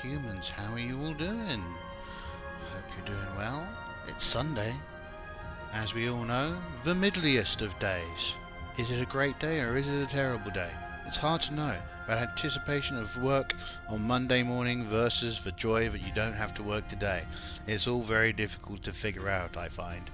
humans, how are you all doing? Hope you're doing well. It's Sunday, as we all know, the middliest of days. Is it a great day or is it a terrible day? It's hard to know. That anticipation of work on Monday morning versus the joy that you don't have to work today. It's all very difficult to figure out, I find.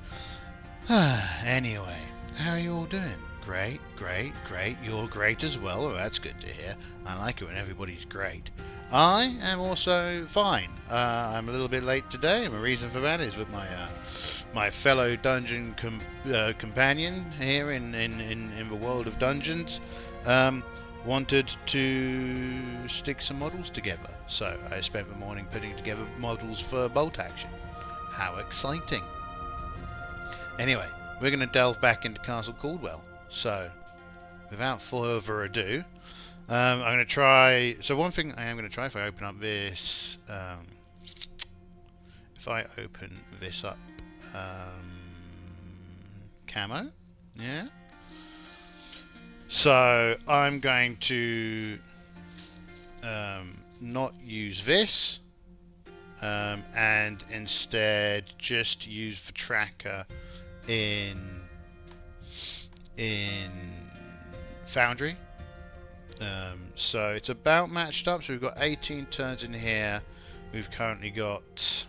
Anyway, how are you all doing? Great, great, great. You're great as well. Oh, that's good to hear. I like it when everybody's great. I am also fine. I'm a little bit late today, and the reason for that is that my fellow dungeon companion here in the world of dungeons wanted to stick some models together. So I spent the morning putting together models for bolt action. How exciting! Anyway, we're going to delve back into Castle Caldwell. So, without further ado, I'm going to try... So one thing I am going to try, if I open up this... if I open this up... camo? Yeah? So, I'm going to... not use this. And instead just use the tracker in Foundry. So it's about matched up. So we've got 18 turns in here. We've currently got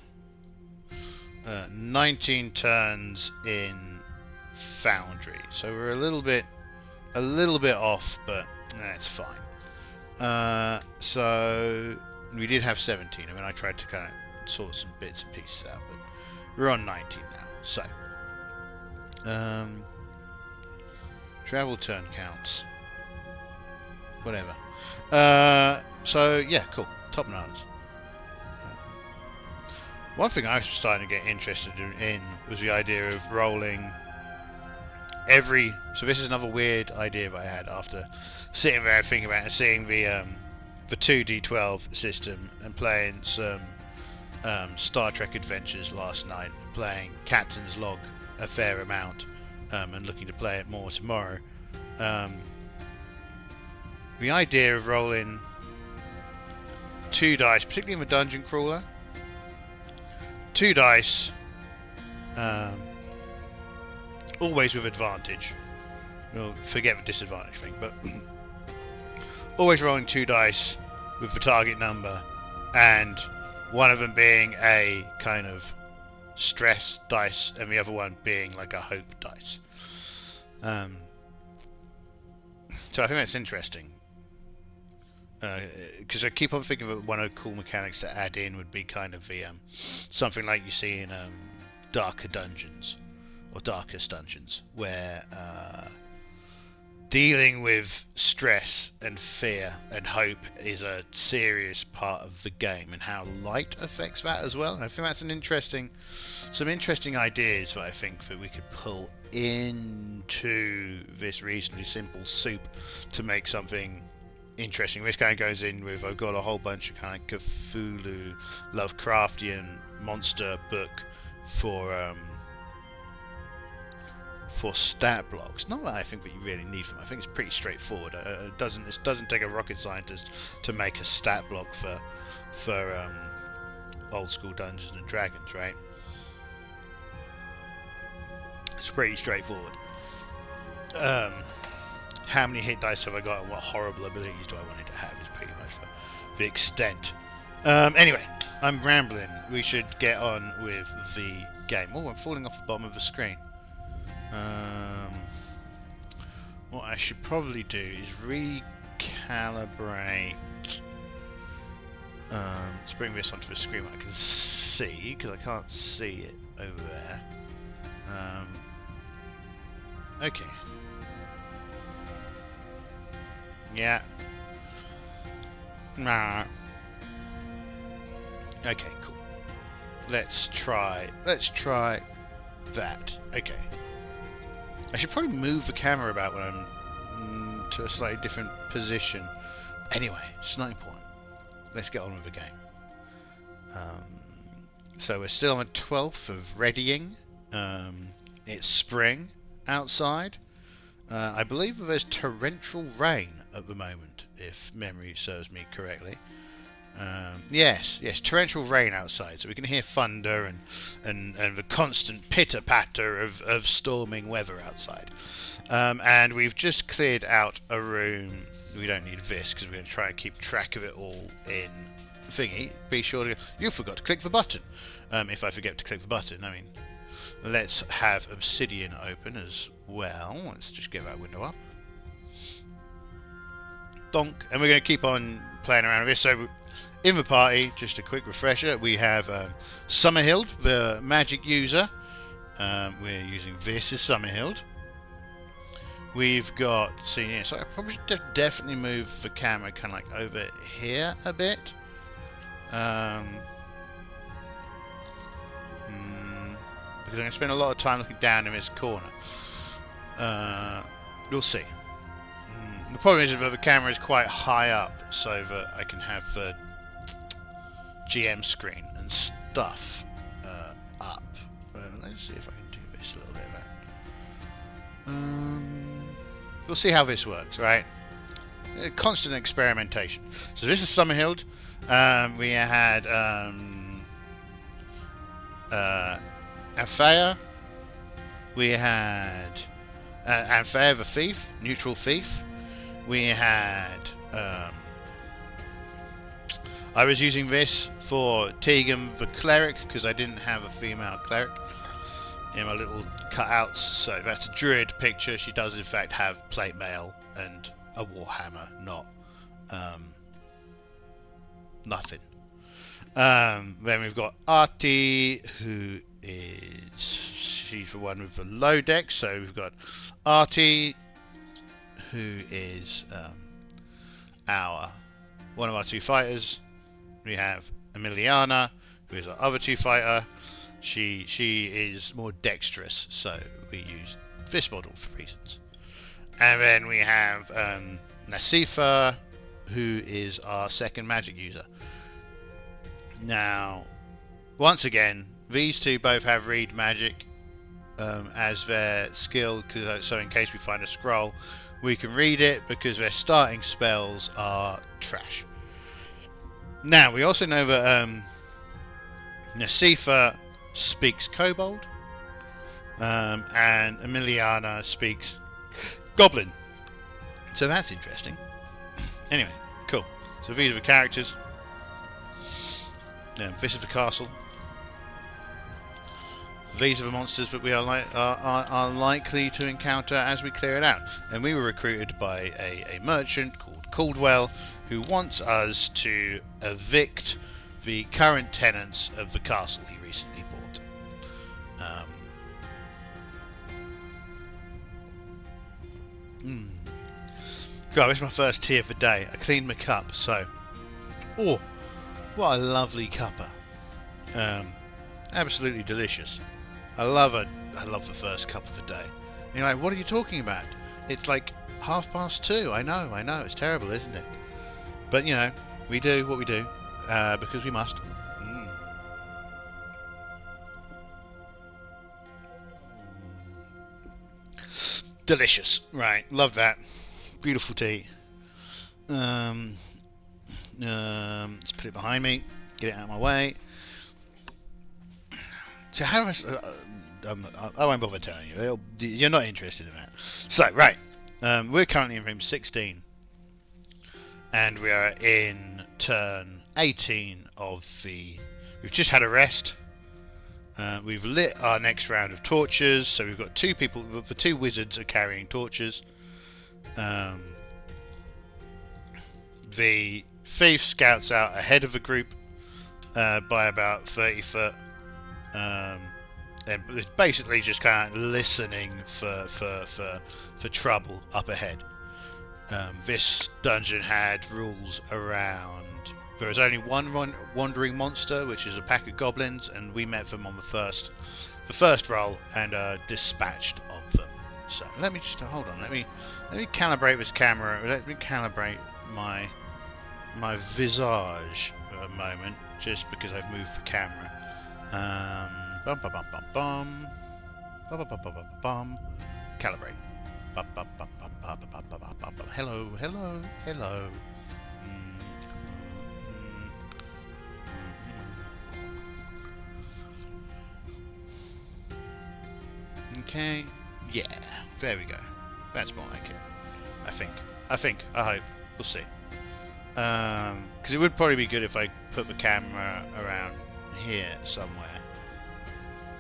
19 turns in Foundry. So we're a little bit off, but that's fine. So we did have 17. I mean, I tried to kind of sort some bits and pieces out, but we're on 19 now. So travel turn counts. Whatever. So yeah, cool. Top bananas. One thing I was starting to get interested in was the idea of rolling every... So this is another weird idea that I had after sitting there and thinking about it and seeing the 2D12 system and playing some Star Trek Adventures last night and playing Captain's Log a fair amount and looking to play it more tomorrow. The idea of rolling 2 dice, particularly in the Dungeon Crawler, 2 dice, always with advantage. We'll forget the disadvantage thing, but always rolling 2 dice with the target number, and one of them being a kind of stress dice, and the other one being like a hope dice. So I think that's interesting. Because I keep on thinking that one of the cool mechanics to add in would be kind of the something like you see in Darker Dungeons or Darkest Dungeons, where dealing with stress and fear and hope is a serious part of the game, and how light affects that as well. And I think that's some interesting ideas that I think that we could pull into this reasonably simple soup to make something interesting. This kind of goes in with, I've got a whole bunch of kind of Cthulhu Lovecraftian monster book for stat blocks. Not that I think that you really need them. I think it's pretty straightforward. It doesn't take a rocket scientist to make a stat block for old school Dungeons and Dragons, right? It's pretty straightforward. How many hit dice have I got and what horrible abilities do I want it to have is pretty much the extent. Anyway, I'm rambling. We should get on with the game. Oh, I'm falling off the bottom of the screen. What I should probably do is recalibrate. Let's bring this onto the screen where I can see, because I can't see it over there. Okay. Yeah. Nah. Okay, cool. Let's try that. Okay. I should probably move the camera about when I'm to a slightly different position. Anyway, it's not important. Let's get on with the game. So we're still on the 12th of readying. It's spring outside. I believe there's torrential rain at the moment, if memory serves me correctly. Yes, torrential rain outside, so we can hear thunder and the constant pitter patter of storming weather outside. And we've just cleared out a room. We don't need this because we're going to try and keep track of it all in thingy. Be sure to. You forgot to click the button. If I forget to click the button, I mean, let's have Obsidian open as well. Let's just get that window up. Donk, and we're going to keep on playing around with this. So, in the party, just a quick refresher, we have Somerhild, the magic user. We're using this as Somerhild. We've got, so I probably should definitely move the camera kind of like over here a bit. Because I'm going to spend a lot of time looking down in this corner. We'll see. The problem is that the camera is quite high up, so that I can have the GM screen and stuff up. Let's see if I can do this a little bit better. We'll see how this works, right? Constant experimentation. So this is Somerhild. We had Antheia. We had Antheia the thief, neutral thief. We had I was using this for Tegen the cleric because I didn't have a female cleric in my little cutouts. So that's a druid picture. She does in fact have plate mail and a warhammer, not nothing. Then we've got Ahti, who is, she's the one with the low deck. So we've got Ahti, who is one of our two fighters. We have Emiliana, who is our other two fighter. She is more dexterous, so we use this model for reasons. And then we have Naseefa, who is our second magic user. Now, once again, these two both have read magic as their skill, so in case we find a scroll, we can read it because their starting spells are trash. Now, we also know that Naseefa speaks Kobold, and Emiliana speaks Goblin. So that's interesting. Anyway, cool. So these are the characters. This is the castle. These are the monsters that we are likely to encounter as we clear it out. And we were recruited by a merchant called Caldwell, who wants us to evict the current tenants of the castle he recently bought. God, this is my first tea of the day. I cleaned my cup, so... Oh, what a lovely cuppa. Absolutely delicious. I love the first cup of the day. And you're like, what are you talking about? It's like 2:30. I know. It's terrible, isn't it? But, you know, we do what we do because we must. Delicious. Right, love that. Beautiful tea. Let's put it behind me. Get it out of my way. So how do I won't bother telling you. You're not interested in that. So, right. We're currently in room 16. And we are in turn 18 of the... We've just had a rest. We've lit our next round of torches. So we've got two people... The two wizards are carrying torches. The thief scouts out ahead of the group by about 30 foot. And it's basically just kind of listening for trouble up ahead. This dungeon had rules around. There was only one wandering monster, which is a pack of goblins, and we met them on the first roll and dispatched of them. So let me just hold on. Let me calibrate this camera. Let me calibrate my visage for a moment, just because I've moved the camera. Bum bum bum bum bum. Bum bum bum bum bum bum. Calibrate. Bum bum bum bum bum bum bum bum bum. Hello. Okay. Yeah. There we go. That's more like it. I think. I hope. We'll see. Because it would probably be good if I put the camera around here somewhere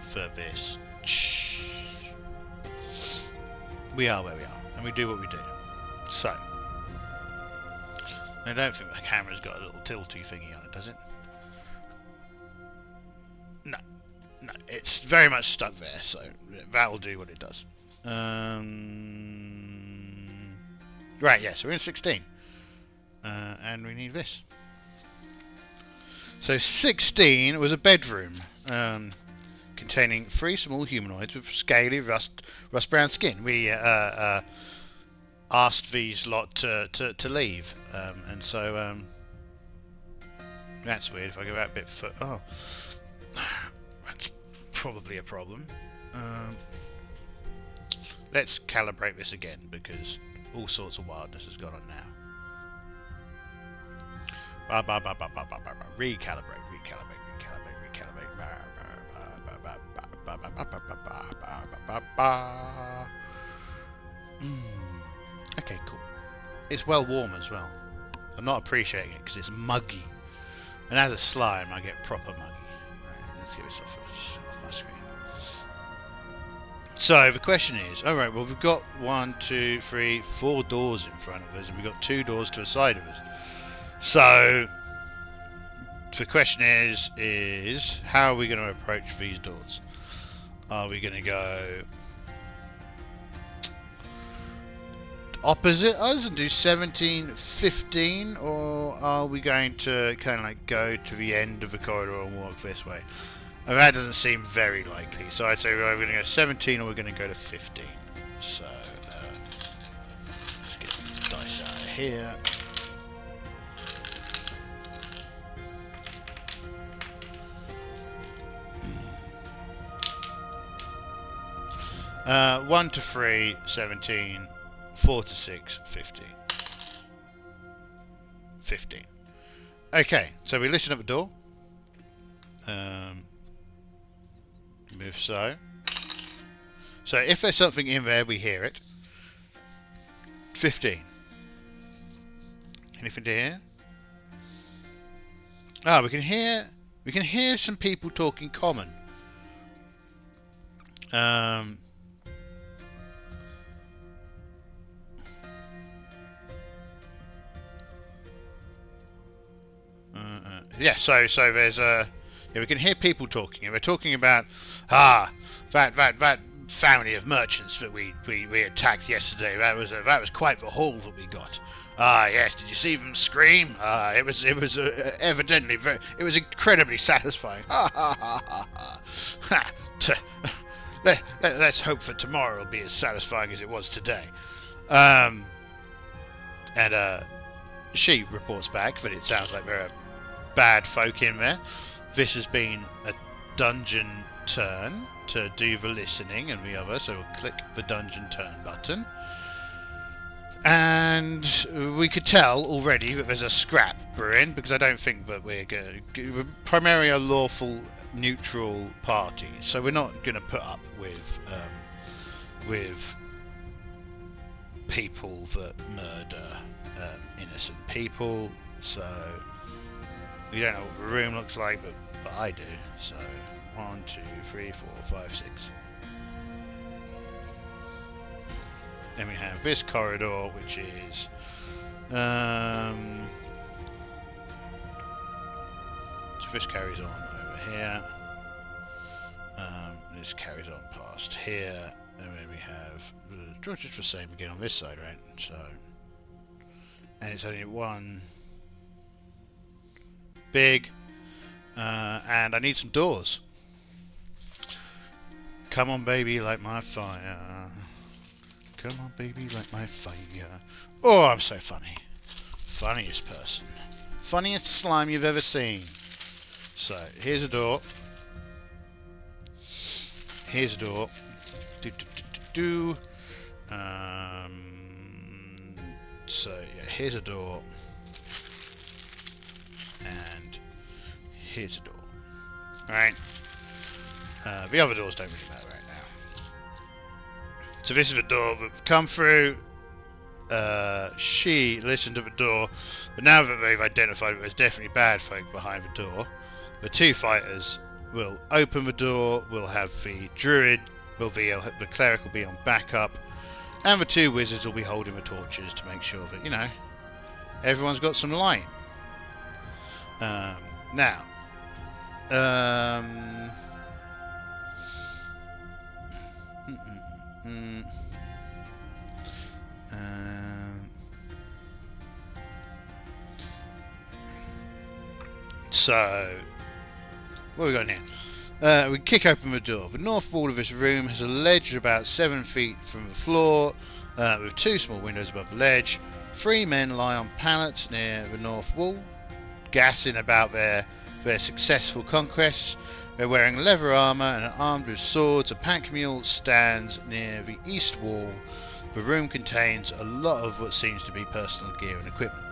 for this. We are where we are, and we do what we do. So, I don't think the camera's got a little tilty thingy on it, does it? No, it's very much stuck there, so that'll do what it does. Right, yeah, so we're in 16. And we need this. So 16 was a bedroom containing 3 small humanoids with scaly rust brown skin. We asked these lot to leave, and so that's weird. If I go out a bit further, oh, that's probably a problem. Let's calibrate this again because all sorts of wildness has gone on now. Recalibrate. Okay, cool. It's well warm as well. I'm not appreciating it because it's muggy. And as a slime, I get proper muggy. Let's get this off my screen. So the question is, alright, well we've got 1, 2, 3, 4 doors in front of us, and we've got 2 doors to the side of us. So the question is how are we going to approach these doors? Are we going to go opposite us and do 17, 15, or are we going to kind of like go to the end of the corridor and walk this way? And that doesn't seem very likely, so I'd say we're going to go 17 or we're going to go to 15. So let's get the dice out of here. Uh, 1 to 3, 17, 4 to 6, 15. 15. Okay, so we listen at the door. Move so. So if there's something in there, we hear it. 15. Anything to hear? Ah, we can hear some people talking common. Yeah, so there's we can hear people talking, and we're talking about that family of merchants that we attacked yesterday. That was quite the haul that we got. Yes, did you see them scream? It was evidently it was incredibly satisfying. Let's hope for tomorrow will be as satisfying as it was today. And she reports back that it sounds like there are bad folk in there. This has been a dungeon turn to do the listening and the other, so we'll click the dungeon turn button. And we could tell already that there's a scrap brewing, because I don't think that we're primarily a lawful neutral party, so we're not going to put up with people that murder innocent people. So we don't know what the room looks like, but I do. So 1, 2, 3, 4, 5, 6. Then we have this corridor, which is so this carries on over here. This carries on past here, and then we have just the same again on this side, right? So, and it's only one big, and I need some doors. Come on, baby, light my fire. Come on, baby, light my fire. Oh, I'm so funny. Funniest person. Funniest slime you've ever seen. So, here's a door. Here's a door. So, yeah, here's a door. And here's a door. Alright. The other doors don't really matter right now. So this is the door that come through. She listened to the door, but now that they've identified that there's definitely bad folk behind the door, the two fighters will open the door. We'll have the druid, the cleric will be on backup, and the two wizards will be holding the torches to make sure that, you know, everyone's got some light. Now, so, what have we got here? We kick open the door. The north wall of this room has a ledge about 7 feet from the floor, with 2 small windows above the ledge. 3 men lie on pallets near the north wall, gassing about their successful conquests. They're wearing leather armour and are armed with swords. A pack mule stands near the east wall. The room contains a lot of what seems to be personal gear and equipment.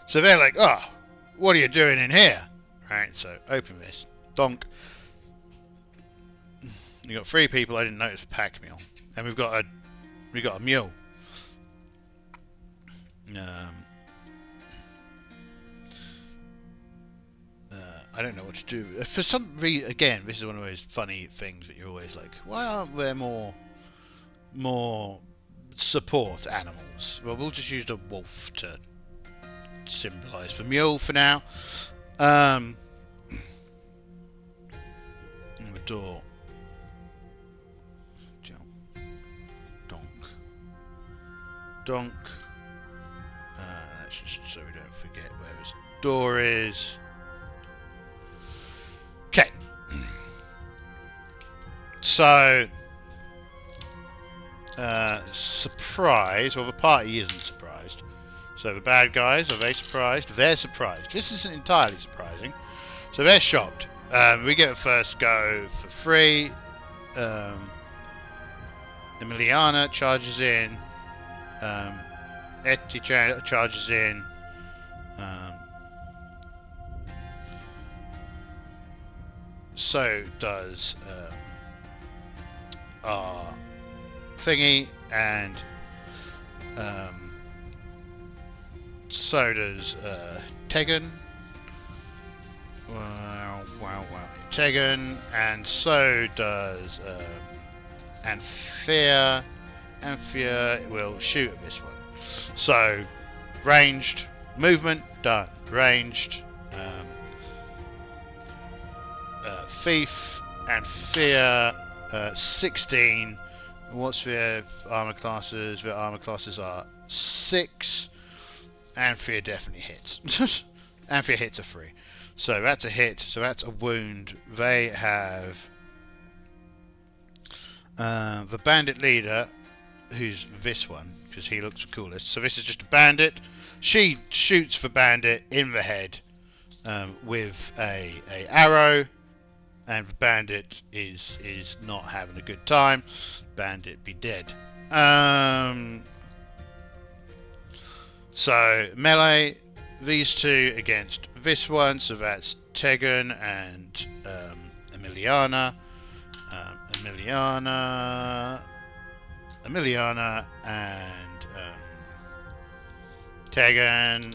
So they're like, oh, what are you doing in here? Right, so open this. Donk. You got 3 people. I didn't notice a pack mule, and we've got a mule. I don't know what to do. For some reason, again, this is one of those funny things that you're always like, why aren't there more support animals? Well, we'll just use the wolf to symbolise the mule for now. And the door. Donk. That's just so we don't forget where this door is. Okay. So, surprise. Well, the party isn't surprised. So the bad guys, are they surprised? They're surprised. This isn't entirely surprising. So they're shocked. We get a first go for free. Emiliana charges in. Ahti charges in. So does our thingy, and so does Tegen. Wow. Tegen, and so does Antheia. Antheia will shoot at this one. So, ranged, movement, done. Ranged, thief, Antheia, 16. What's their armor classes? Their armor classes are 6. Antheia definitely hits. Antheia hits a 3. So that's a hit. So that's a wound. They have the bandit leader, who's this one, because he looks the coolest. So this is just a bandit. She shoots the bandit in the head with a arrow, and the bandit is not having a good time. Bandit be dead. So melee, these two against this one. So that's Tegen and Emiliana. Emiliana and Tegen.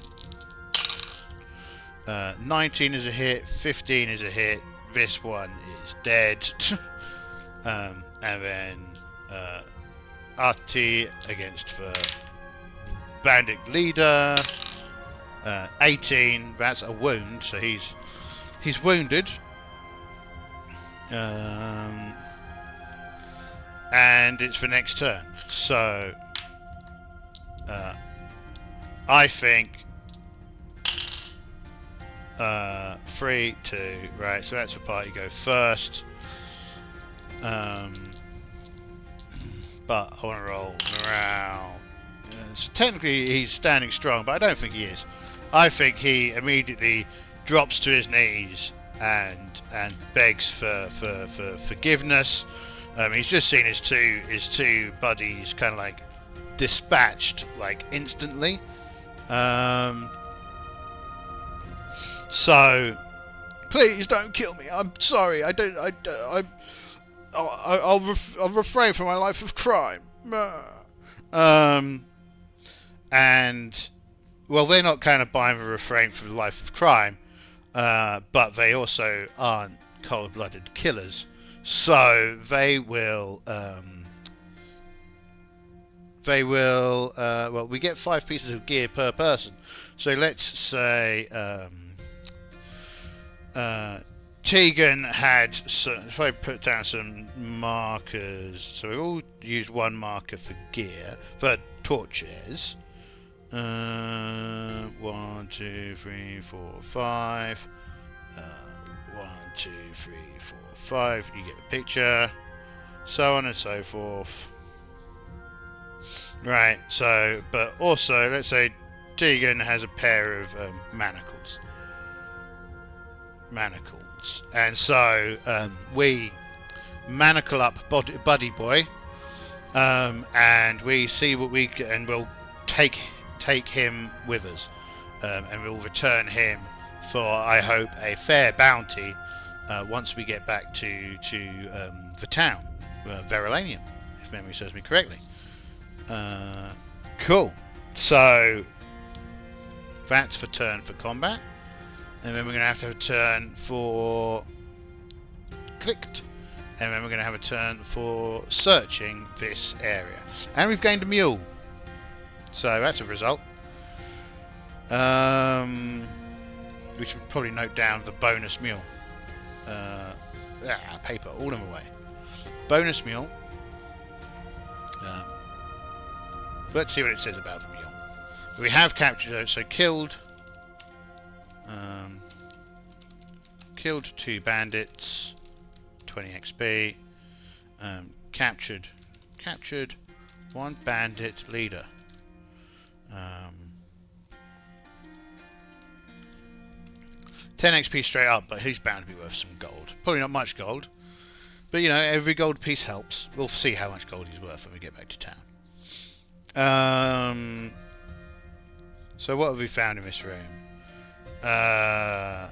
19 is a hit, 15 is a hit, this one is dead. And then Ahti against the bandit leader. 18, that's a wound, so he's wounded. And it's for next turn. So I think 3, 2, right, so that's the party go first. But I want to roll morale. So technically he's standing strong, but I don't think he is. I think he immediately drops to his knees and begs for forgiveness. He's just seen his two buddies kind of like dispatched like instantly. So please don't kill me. I'm sorry. I'll refrain from my life of crime. And well, they're not kind of buying the refrain from the life of crime, but they also aren't cold-blooded killers, so they will. Well, we get 5 pieces of gear per person. So let's say Tegen had, if I put down some markers, so we all use one marker for gear, for torches. 1, 2, 3, 4, 5. 1, 2, 3, 4, 5. You get the picture. So on and so forth. Right, so, but also, let's say Tegen has a pair of manacles. And so we manacle up Buddy Boy, and we see what we can, and we'll take him with us, and we'll return him for, I hope, a fair bounty once we get back to the town, Verulanium, if memory serves me correctly. Cool. So that's for turn for combat, and then we're going to have a turn for clicked, and then we're going to have a turn for searching this area, and we've gained a mule, so that's a result. We should probably note down the bonus mule. Paper, all them away. Bonus mule. Let's see what it says about the mule. We have captured, so killed 2 bandits, 20 XP. Captured 1 bandit leader. 10 XP straight up, but he's bound to be worth some gold. Probably not much gold, but you know, every gold piece helps. We'll see how much gold he's worth when we get back to town. So what have we found in this room? So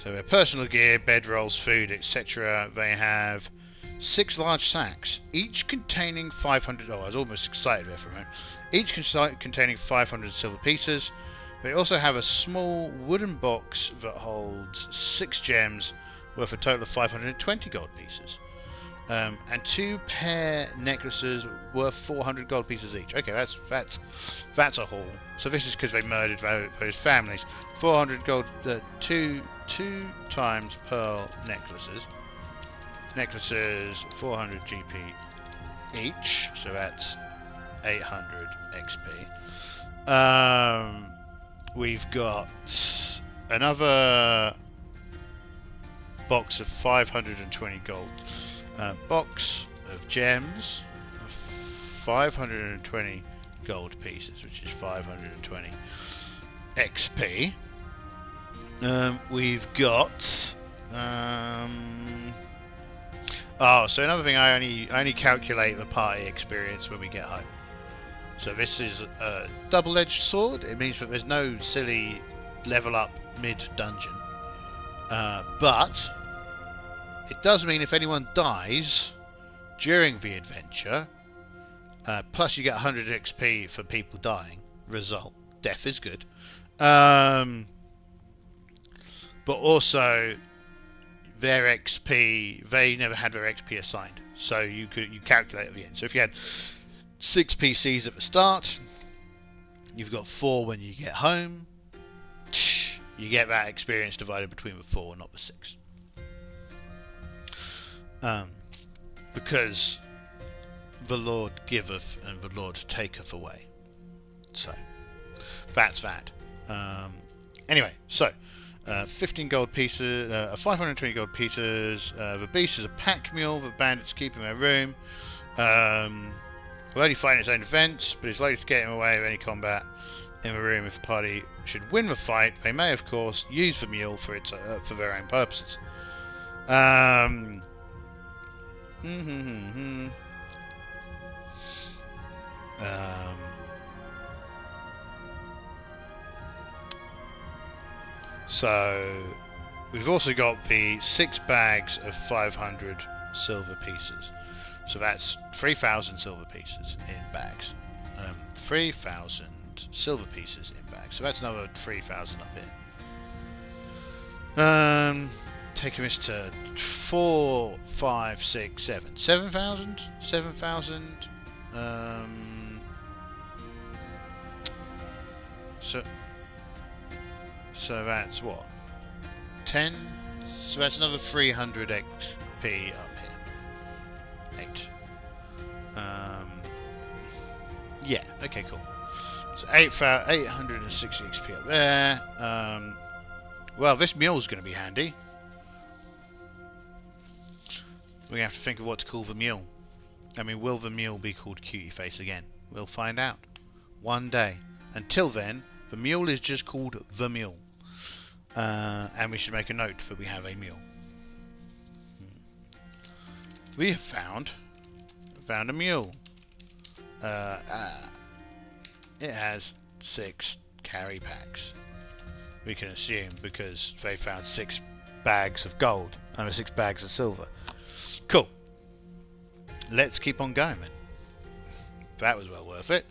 their personal gear, bedrolls, food, etc. They have 6 large sacks, each containing 500. Oh, I was almost excited there for a minute. Each containing 500 silver pieces. They also have a small wooden box that holds 6 gems, worth a total of 520 gold pieces. And 2 pair necklaces worth 400 gold pieces each. Okay, that's a haul. So this is because they murdered those families. 400 gold, 2 times pearl necklaces. 400 GP each, so that's 800 XP. We've got another box of 520 gold. Box of gems, 520 gold pieces, which is 520 XP. We've got so another thing, I only calculate the party experience when we get home. So this is a double-edged sword. It means that there's no silly level up mid-dungeon, but it does mean if anyone dies during the adventure, plus you get 100 XP for people dying. Result, death is good. But also their XP, they never had their XP assigned, so you calculate at the end. So if you had 6 PCs at the start, you've got 4 when you get home. You get that experience divided between the 4, not the 6. Because the Lord giveth and the Lord taketh away. So that's that. Anyway, so 15 gold pieces, 520 gold pieces. The beast is a pack mule that bandits keep in their room. Will only fight in its own defense, but is likely to get him away of any combat in the room if the party should win the fight. They may, of course, use the mule for their own purposes. So we've also got the 6 bags of 500 silver pieces. So that's 3,000 silver pieces in bags. 3,000 silver pieces in bags. So that's another 3,000 up here. Taking this to 4, 5, 6, 7. 7,000? 7,000. So that's what? 10? So that's another 300 XP up here. 8. Yeah, okay, cool. So 860 XP up there. Well, this mule's going to be handy. We're going to have to think of what to call the mule. I mean, will the mule be called Cutie Face again? We'll find out. One day. Until then, the mule is just called the mule. And we should make a note that we have a mule. We have found a mule. It has 6 carry packs. We can assume because they found 6 bags of gold and 6 bags of silver. Cool. Let's keep on going then. That was well worth it.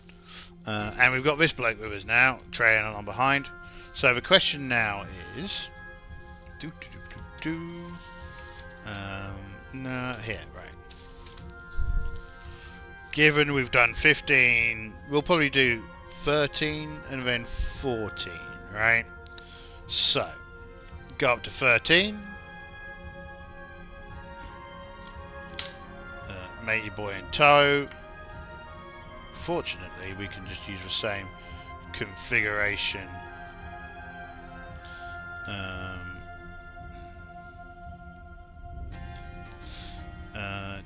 And we've got this bloke with us now, trailing along behind. So the question now is... no, here, right. Given we've done 15, we'll probably do 13 and then 14, right? So, go up to 13. Mate your boy in tow. Fortunately, we can just use the same configuration.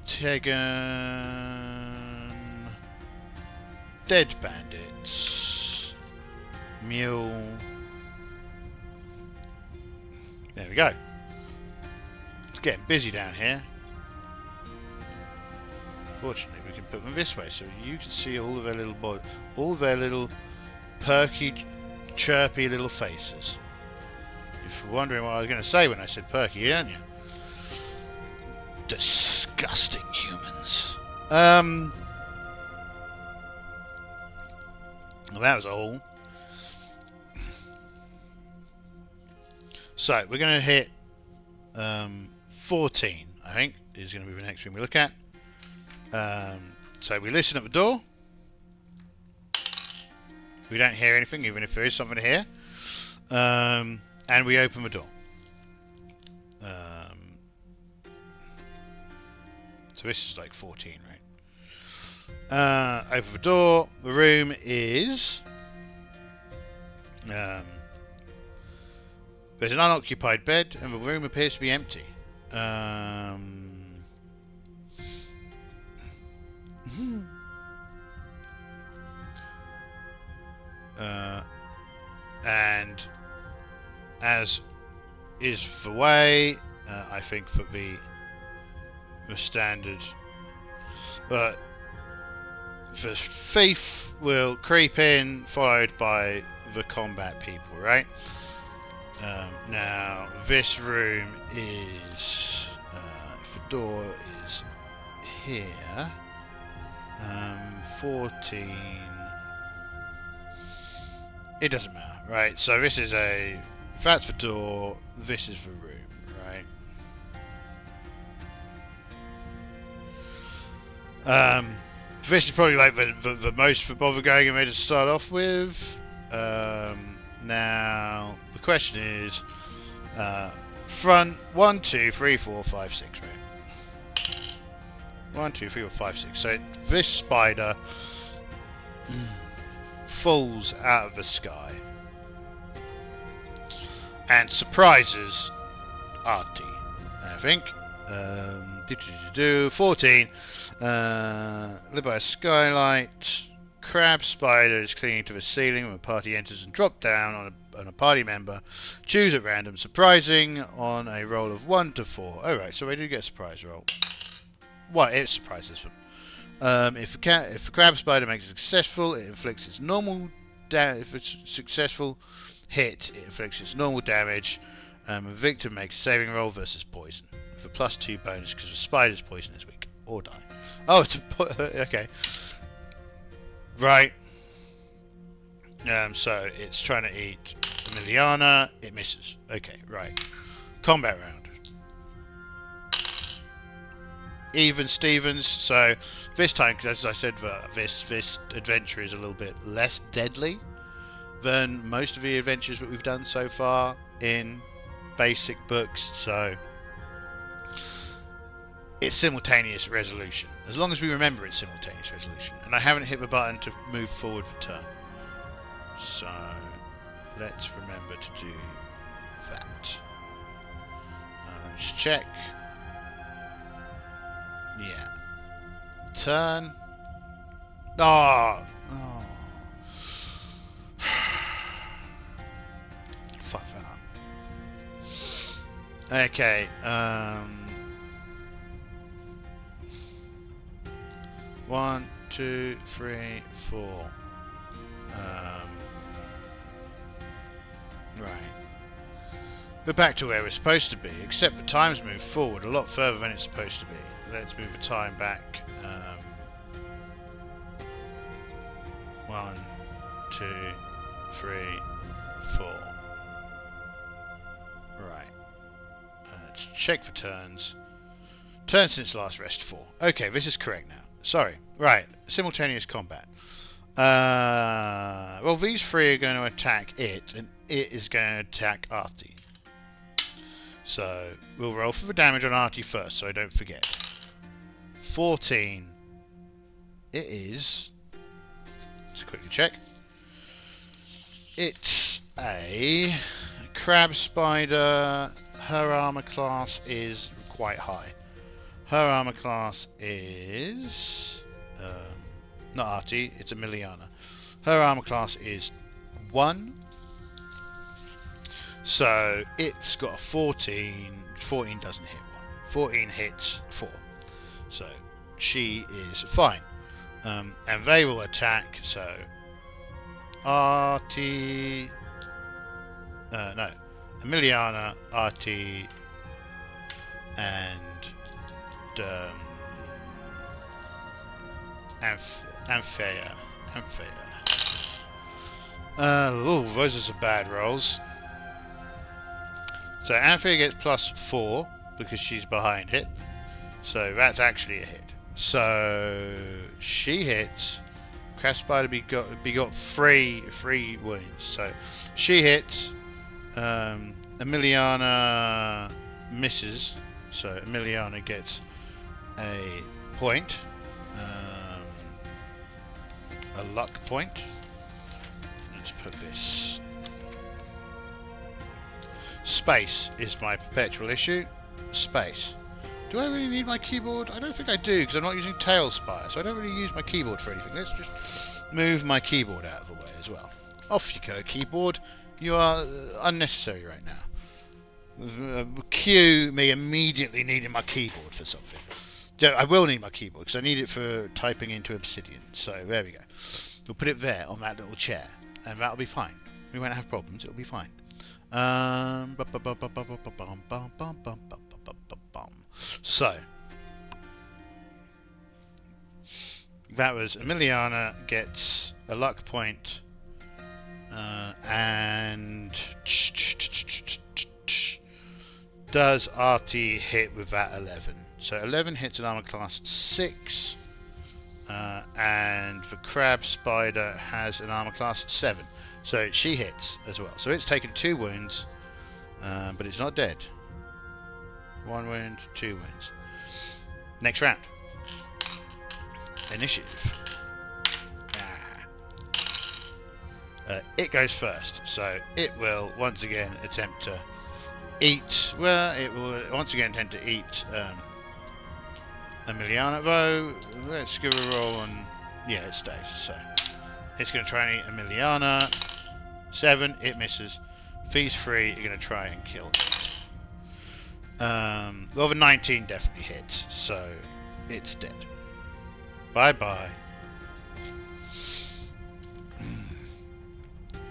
Tegen, Dead Bandits, Mule. There we go. It's getting busy down here. Fortunately, we can put them this way so you can see all of their little all their little perky, chirpy little faces. If you're wondering what I was going to say when I said perky, aren't you? Disgusting humans. Well, that was all. So we're going to hit 14. I think is going to be the next thing we look at. So we listen at the door. We don't hear anything, even if there is something here. And we open the door. So this is like 14, right? Open the door. The room is... there's an unoccupied bed, and the room appears to be empty. And as is the way, I think that the standard, but the thief will creep in, followed by the combat people, right? Now this room is, if the door is here, 14. It doesn't matter, right? So this is if that's the door, this is the room, right? This is probably like the most for bother going in there to start off with. Now the question is, front 1, 2, 3, 4, 5, 6, right? 1, 2, 3, 4, 5, 6. So this spider falls out of the sky and surprises Ahti, I think. 14. Lit by a skylight. Crab spider is clinging to the ceiling when the party enters and drop down on a party member. Choose at random, surprising on a roll of 1 to 4. Alright, so we do get a surprise roll. Well, it surprises them. If the crab spider makes it successful, it inflicts its normal damage. If it's successful hit, it inflicts its normal damage. A victim makes a saving roll versus poison with a +2 bonus because the spider's poison is weak or die. Oh, it's a okay. Right. So it's trying to eat Emiliana. It misses. Okay, right. Combat round. Even Stevens. So this time, because as I said, this adventure is a little bit less deadly than most of the adventures that we've done so far in basic books. So it's simultaneous resolution. As long as we remember it's simultaneous resolution. And I haven't hit the button to move forward for turn. So let's remember to do that. Let me just check. Yeah. Turn. Oh. Fuck that. Okay. 1, 2, 3, 4. Right. We're back to where we're supposed to be, except the time's moved forward a lot further than it's supposed to be. Let's move the time back. 1, 2, 3, 4. Right. Let's check for turns. Turns since last rest 4. Okay, this is correct now. Sorry. Right. Simultaneous combat. Well, these 3 are going to attack it, and it is going to attack Ahti. So we'll roll for the damage on Ahti first, so I don't forget. 14. It is. Let's quickly check. It's a crab spider. Her armor class is quite high. Her armor class is not Ahti, it's Emiliana. Her armor class is 1. So it's got a 14. 14 doesn't hit 1. 14 hits 4. So she is fine. And they will attack. So Ahti. No. Emiliana, Ahti, and Antheia. Oh, those are some bad rolls. So Antheia gets +4 because she's behind it. So that's actually a hit. So she hits. Crab Spider begot 3 wounds. So she hits. Emiliana misses. So Emiliana gets a point. A luck point. Let's put this. Space is my perpetual issue. Space. Do I really need my keyboard? I don't think I do, because I'm not using Tailspire, so I don't really use my keyboard for anything. Let's just move my keyboard out of the way as well. Off you go, keyboard. You are unnecessary right now. Cue me immediately needing my keyboard for something. I will need my keyboard, because I need it for typing into Obsidian. So, there we go. We'll put it there, on that little chair, and that'll be fine. We won't have problems, it'll be fine. So that was Emiliana gets a luck point, and does Ahti hit with that 11? So 11 hits an armor class 6, and the crab spider has an armor class 7. So she hits as well. So it's taken 2 wounds, but it's not dead. 1 wound, 2 wounds. Next round. Initiative. It goes first. So it will once again attempt to eat. Well, it will once again attempt to eat Emiliana. Though, let's give a roll on. Yeah, it stays. So it's going to try and eat Emiliana. 7, it misses. These 3 are going to try and kill it. Well, the 19 definitely hits, so it's dead. Bye bye.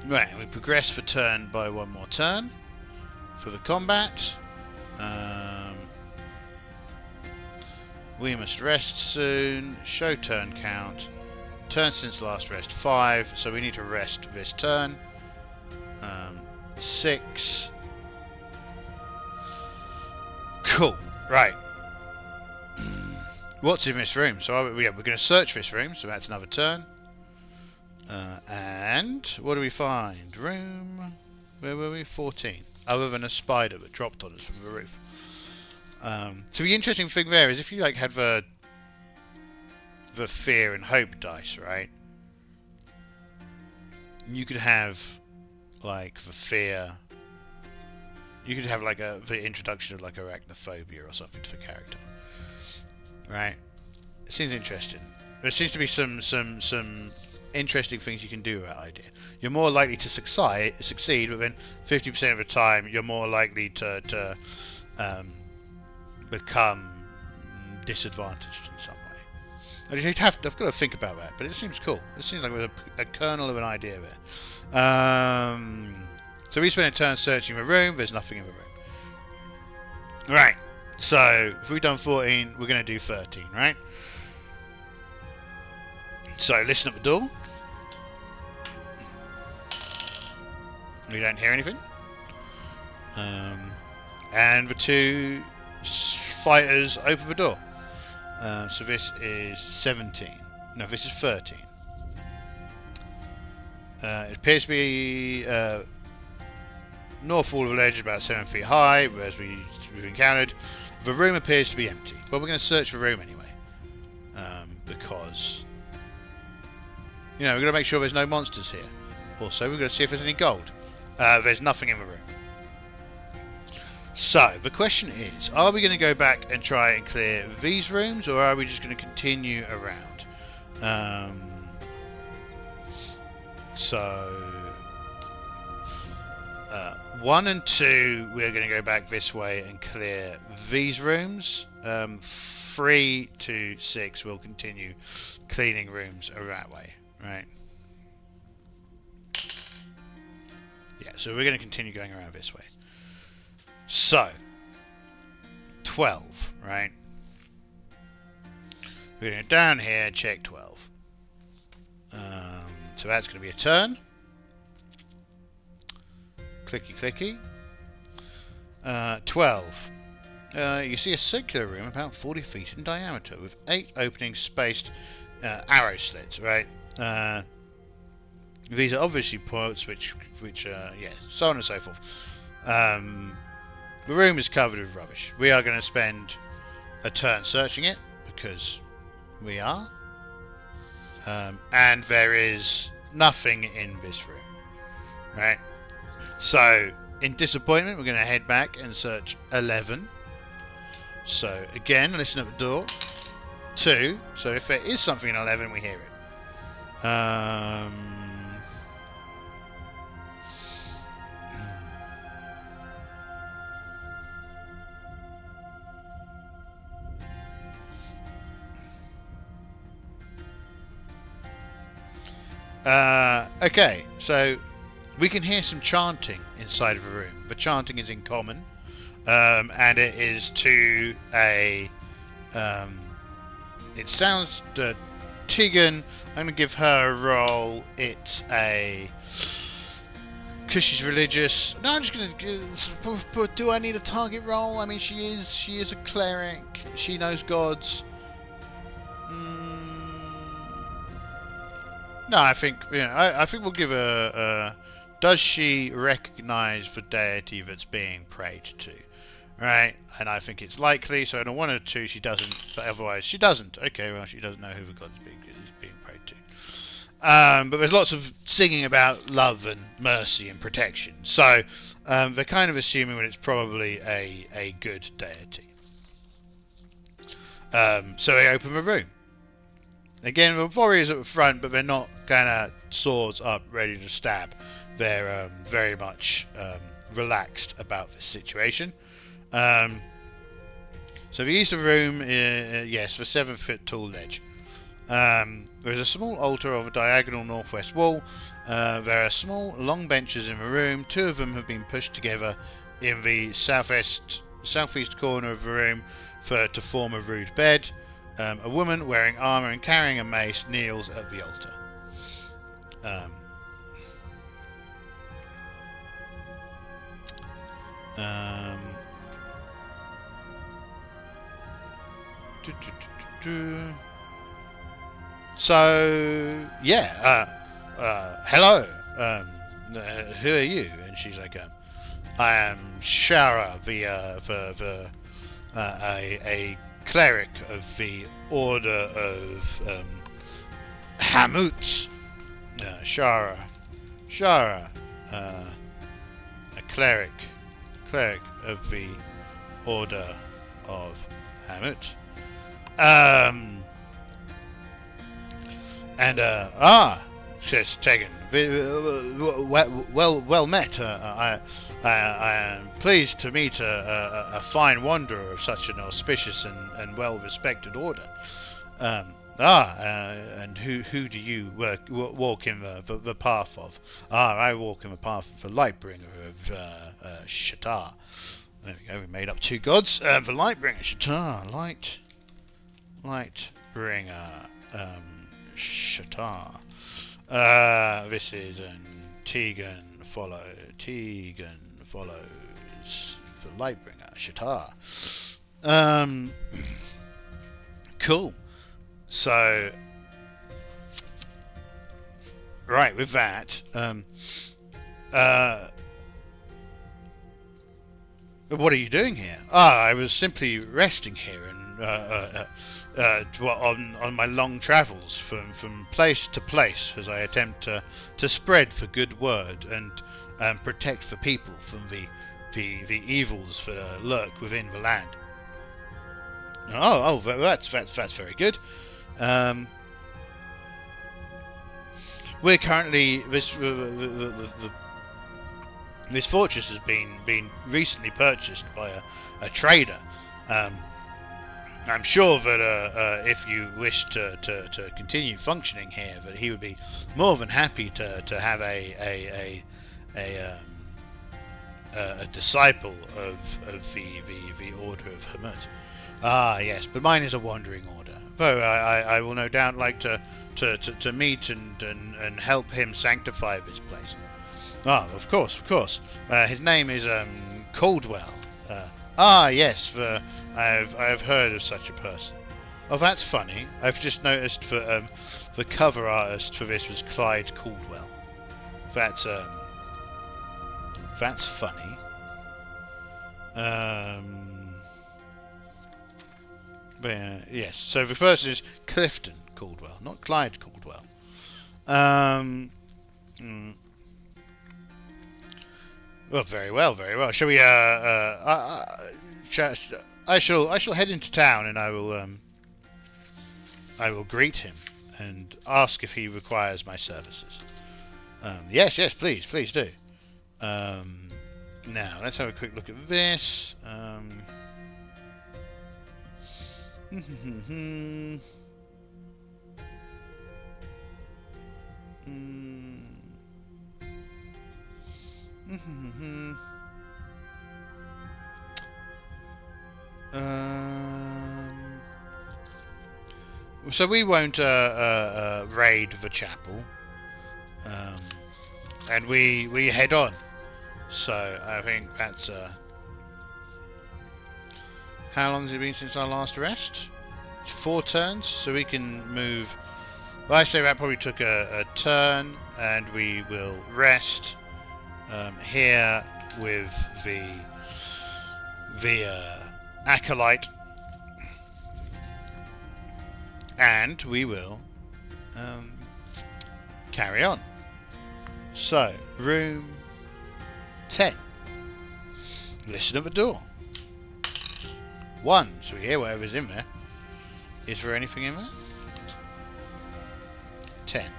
Right, we progress for turn by 1 more turn. for the combat. We must rest soon. Show turn count. Turn since last rest 5, so we need to rest this turn. 6. Cool. Right. What's in this room? So we're going to search this room, so that's another turn. And what do we find? Room. Where were we? 14. Other than a spider that dropped on us from the roof. So the interesting thing there is if you like had the fear and hope dice, right? You could have like the fear. You could have like the introduction of like arachnophobia or something to the character, right? It seems interesting. There seems to be some interesting things you can do with that idea. You're more likely to succeed, but then 50% of the time you're more likely to become disadvantaged in some way. I've got to think about that, but it seems cool. It seems like there's a kernel of an idea there. So we spend a turn searching the room. There's nothing in the room. Right. So if we've done 14, we're going to do 13, right? So listen at the door. We don't hear anything. And the two fighters open the door. So this is 17. No, this is 13. It appears to be north wall of the ledge, about 7 feet high, as we've encountered. The room appears to be empty, but we're going to search the room anyway, because we're going to make sure there's no monsters here. Also, we're going to see if there's any gold. There's nothing in the room. So the question is, are we going to go back and try and clear these rooms, or are we just going to continue around? So 1 and 2, we're going to go back this way and clear these rooms. 3 to 6, we'll continue cleaning rooms that way, right? Yeah, so we're going to continue going around this way. So 12, right? We're going to go down here, check 12. So that's going to be a turn. Clicky clicky. 12. You see a circular room about 40 feet in diameter with 8 openings spaced arrow slits, right? These are obviously ports which yeah, so on and so forth. The room is covered with rubbish. We are going to spend a turn searching it because we are. And there is nothing in this room, right? So in disappointment, we're going to head back and search 11. So again, listen at the door. 2. So if there is something in 11, we hear it. Okay, so we can hear some chanting inside of the room. The chanting is in common, and it is to a. It sounds to Tegen. I'm going to give her a roll. It's a. Because she's religious. No, I'm just going to. Do I need a target roll? I mean, she is a cleric. She knows gods. No, I think I think we'll give a. Does she recognise the deity that's being prayed to? Right, and I think it's likely. So in a 1 or 2, she doesn't, but otherwise she doesn't. Okay, well she doesn't know who the god is being prayed to. But there's lots of singing about love and mercy and protection. So they're kind of assuming that it's probably a good deity. So they open the room. Again, the warriors at the front, but they're not kind of swords up, ready to stab. They're very much relaxed about this situation. So the east of the room, yes, the 7-foot tall ledge. There is a small altar of a diagonal northwest wall. There are small, long benches in the room. 2 of them have been pushed together in the southeast corner of the room to form a rude bed. A woman wearing armor and carrying a mace kneels at the altar. So yeah, hello. Who are you? And she's like, I am Shara, a cleric of the Order of Hamut. Shara, a cleric of the Order of Hamut. Says Tegen. Well met. I am pleased to meet a fine wanderer of such an auspicious and well-respected order. And who do you walk in the path of? I walk in the path of the Lightbringer of Shatar. There we go. We made up two gods. The Lightbringer, Shatar, Lightbringer, Shatar. This is Tegen follows the Lightbringer, Shatar. Cool. So, right, with that, what are you doing here? I was simply resting here and on my long travels from place to place as I attempt to spread the good word and protect the people from the evils that lurk within the land. Oh, that's very good. We're currently this fortress has been recently purchased by a trader. I'm sure that if you wish to continue functioning here, that he would be more than happy to have a disciple of the Order of Hamut. Yes, but mine is a wandering order. Though I will no doubt like to meet and help him sanctify this place. Of course. His name is Caldwell. Yes, I've heard of such a person. Oh, that's funny. I've just noticed that the cover artist for this was Clyde Caldwell. That's funny. But, yes, so the person is Clifton Caldwell, not Clyde Caldwell. Well, very well. Shall we? I shall head into town, and I will greet him and ask if he requires my services. Yes, please do. Now let's have a quick look at this. So we won't raid the chapel, and we head on. So I think that's how long has it been since our last rest? 4 turns, so we can move. Well, I say that probably took a turn, and we will rest here with the acolyte, and we will carry on. So, room 10. Listen at the door. 1. So we hear whatever's in there. Is there anything in there? 10.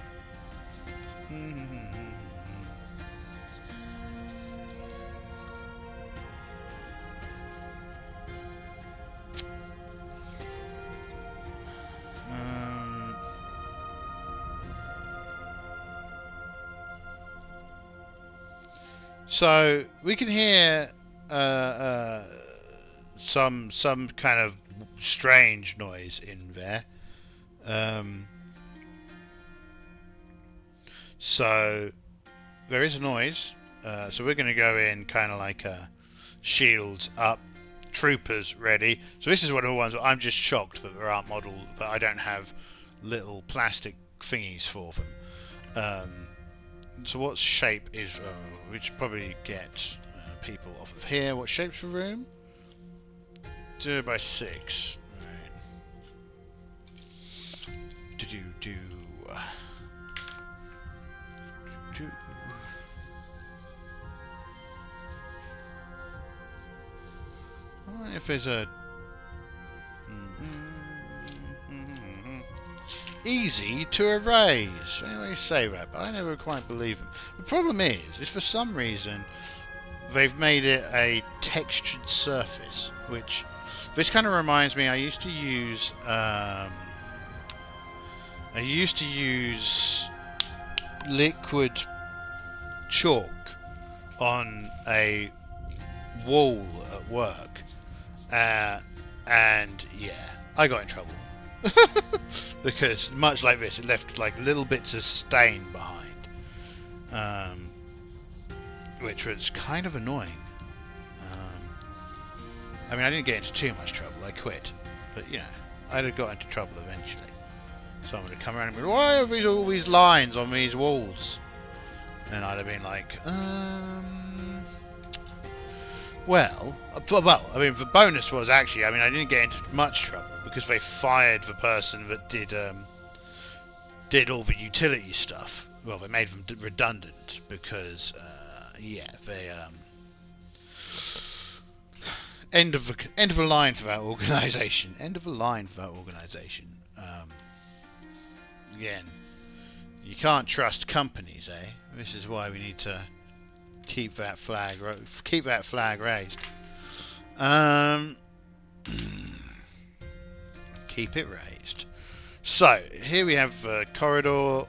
So we can hear some kind of strange noise in there. So there is a noise. So we're going to go in kind of like shields up, troopers ready. So this is one of the ones where I'm just shocked that there aren't model, that I don't have little plastic thingies for them. So what shape is? We should probably get people off of here. What shape's the room? 2 by 6. Right. Do. I wonder if there's a easy to erase. Anyway, say that, but I never quite believe them. The problem is for some reason they've made it a textured surface, which this kind of reminds me. I used to use liquid chalk on a wall at work, and yeah, I got in trouble because much like this, it left like little bits of stain behind, which was kind of annoying. I mean, I didn't get into too much trouble. I quit, but you know, I'd have got into trouble eventually. Someone would come around and be, "Why have all these lines on these walls?" And I'd have been like, well, I mean, the bonus was actually, I mean, I didn't get into much trouble because they fired the person that did all the utility stuff. Well, they made them redundant because, yeah, they end of the line for that organisation. End of the line for that organisation. Again, you can't trust companies, eh? This is why we need to keep that flag raised. Keep it raised. So here we have a corridor.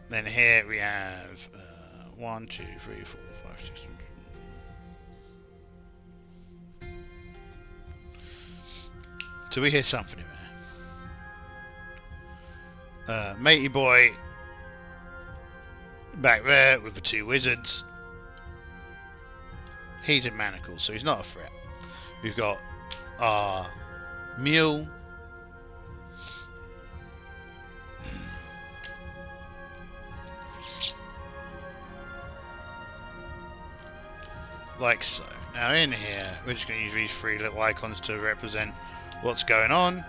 Then here we have 1, 2, 3, 4, 5, 6. So we hear something in there. Matey boy back there with the 2 wizards. He's in manacles, so he's not a threat. We've got our mule. Like so. Now in here, we're just going to use these 3 little icons to represent what's going on.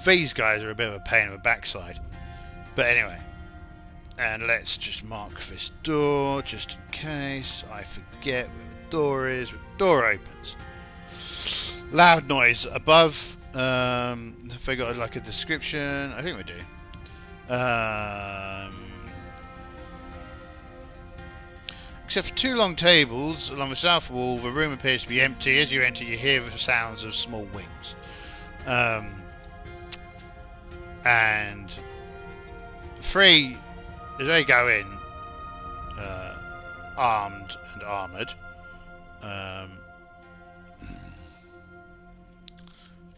These guys are a bit of a pain in the backside. But anyway. And let's just mark this door, just in case I forget where the door is. The door opens. Loud noise above. If I got like a description, I think we do. Except for 2 long tables along the south wall, the room appears to be empty. As you enter, you hear the sounds of small wings. And 3, as they go in, armed and armoured,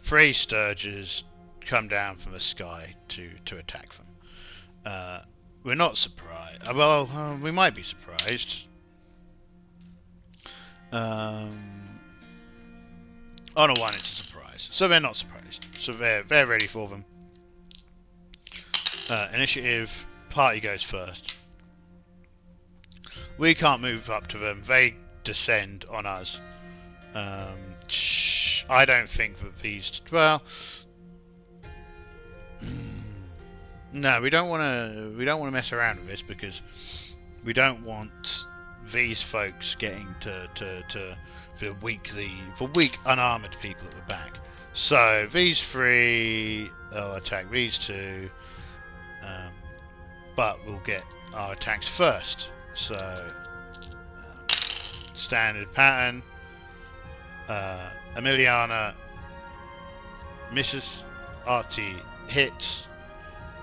3 Sturges come down from the sky to attack them. We're not surprised. Well, we might be surprised. On a 1, it's a surprise. So they're not surprised. So they're ready for them. Initiative. Party goes first. We can't move up to them. They descend on us. I don't think that these. Well, no, we don't want to. We don't want to mess around with this because we don't want these folks getting to the weak unarmored people at the back. So these 3 will attack these 2. But we'll get our attacks first. So, standard pattern. Emiliana misses. Ahti hits.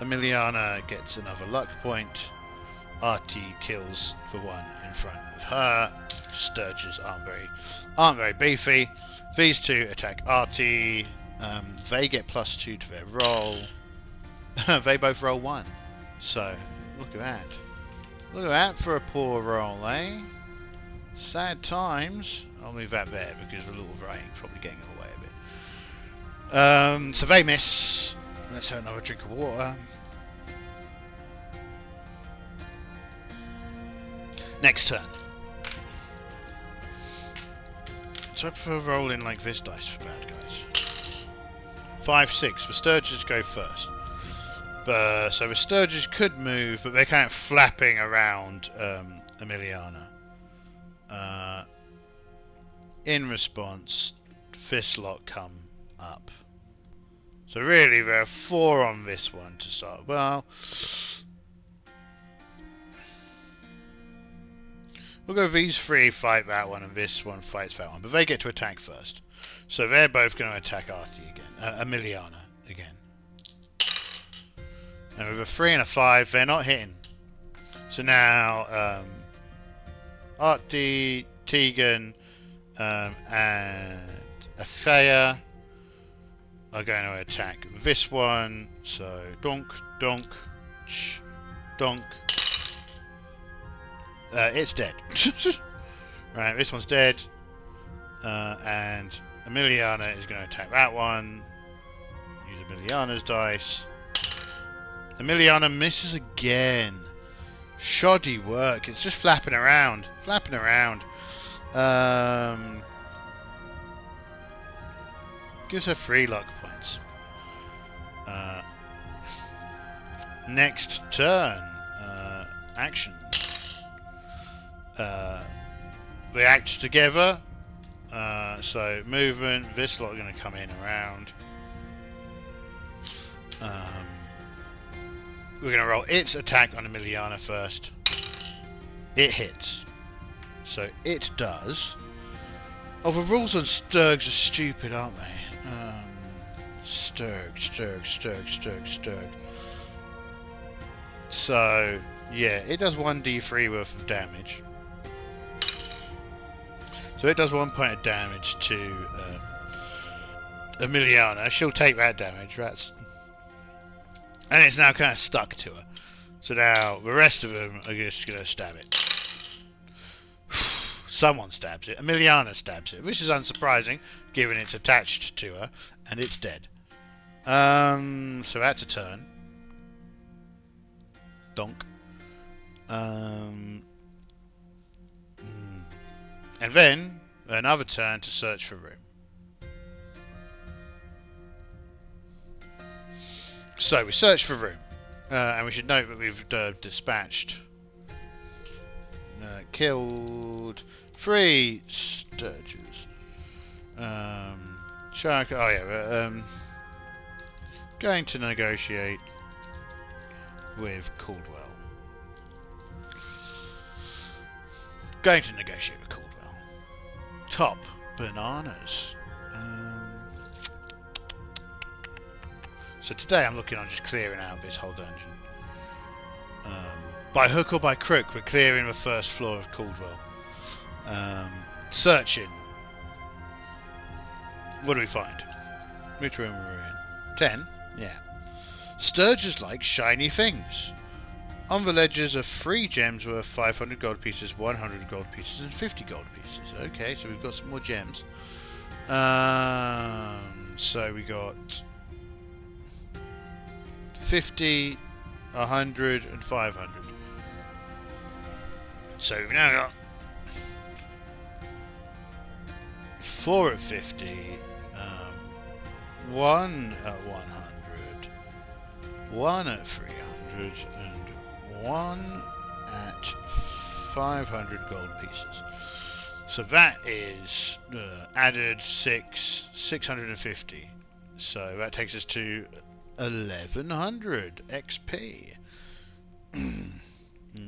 Emiliana gets another luck point. Ahti kills for 1 in front of her. Sturges aren't very beefy. These two attack Ahti. They get +2 to their roll. They both roll 1. So look at that. Look at that for a poor roll, eh? Sad times. I'll move that there because the little writing's probably getting in the way a bit. So they miss. Let's have another drink of water. Next turn. So I prefer rolling like this dice for bad guys. 5, 6. The Sturges go first. So the Sturges could move, but they're kind of flapping around Emiliana. In response, Fistlock come up. So really, there are 4 on this one to start. Well, we'll go these 3 fight that one, and this one fights that one. But they get to attack first. So they're both going to attack Ahti again. Emiliana again. And with a 3 and a 5, they're not hitting. So now, Ahti, Tegen, and Antheia are going to attack this one. So donk, donk, donk. It's dead. Right, this one's dead. And Emiliana is going to attack that one. Use Emiliana's dice. Emiliana misses again. Shoddy work. It's just flapping around. Flapping around. Gives her 3 luck points. Next turn. Action. We act together. So movement. This lot are going to come in around. We're going to roll its attack on Emiliana first. It hits. So it does. Oh, the rules on Sturgs are stupid, aren't they? Sturg. So, yeah, it does 1d3 worth of damage. So it does 1 point of damage to Emiliana. She'll take that damage. And it's now kind of stuck to her. So now the rest of them are just going to stab it. Someone stabs it. Emiliana stabs it, which is unsurprising, given it's attached to her, and it's dead. So that's a turn. Donk. And then another turn to search for room. So we search for room, and we should note that we've dispatched, killed 3 Sturges. Shark. Oh yeah, going to negotiate with Caldwell. Top bananas. So today I'm looking on just clearing out this whole dungeon. By hook or by crook, we're clearing the first floor of Caldwell. Searching. What do we find? Which room are we in? 10? Yeah. Sturges like shiny things. On the ledgers are 3 gems worth 500 gold pieces, 100 gold pieces, and 50 gold pieces. Okay, so we've got some more gems. So we got 50, 100, and 500. So we've now got 4 at 50, 1 at 100, 1 at 300, and 1 at 500 gold pieces. So that is added 650. So that takes us to 1100 XP.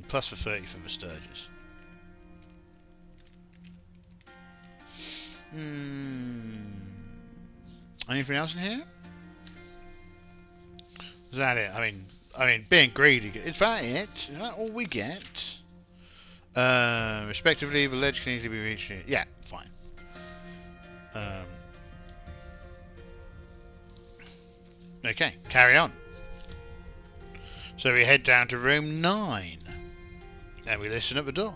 Plus the 30 for the Sturges. Anything else in here? Is that it? I mean, I mean, being greedy. Is that it? Is that all we get? Respectively, the ledge can easily be reached. Yeah, fine. Okay, carry on. So we head down to room 9. And we listen at the door.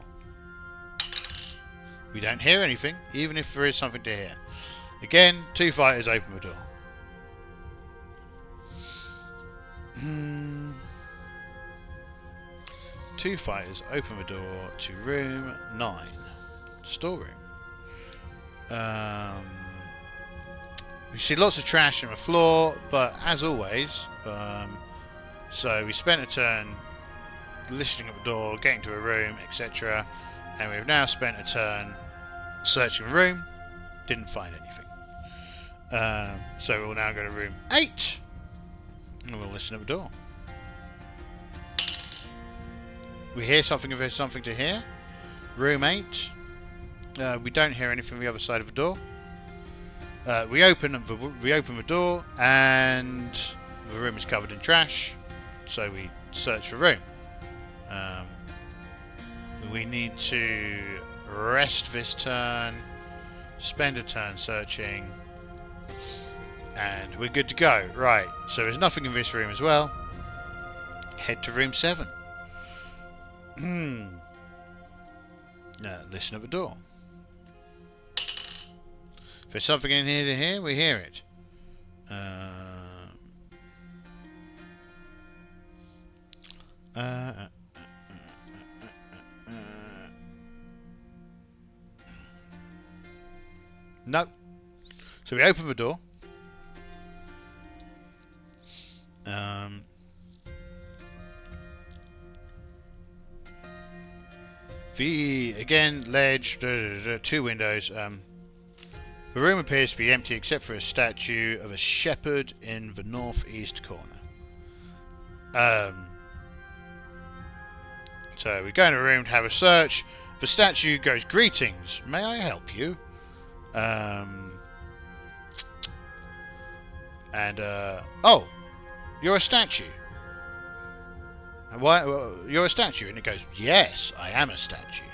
We don't hear anything, even if there is something to hear. Again, 2 fighters open the door. Two fighters open the door to room 9. Storeroom. We see lots of trash on the floor, but as always, so we spent a turn listening at the door, getting to a room, etc. And we've now spent a turn searching the room, didn't find anything. So we'll now go to room 8, and we'll listen at the door. We hear something if there's something to hear. Room 8. We don't hear anything on the other side of the door. We open the door, and the room is covered in trash. So we search the room. We need to rest this turn, spend a turn searching, and we're good to go. Right, so there's nothing in this room as well. Head to room 7. Listen at the door. If there's something in here to hear, we hear it. No. So we open the door. Again, ledge, 2 windows. The room appears to be empty except for a statue of a shepherd in the northeast corner. So we go in a room to have a search. The statue goes, "Greetings, may I help you?" Oh, you're a statue. Why? You're a statue? And it goes, "Yes, I am a statue."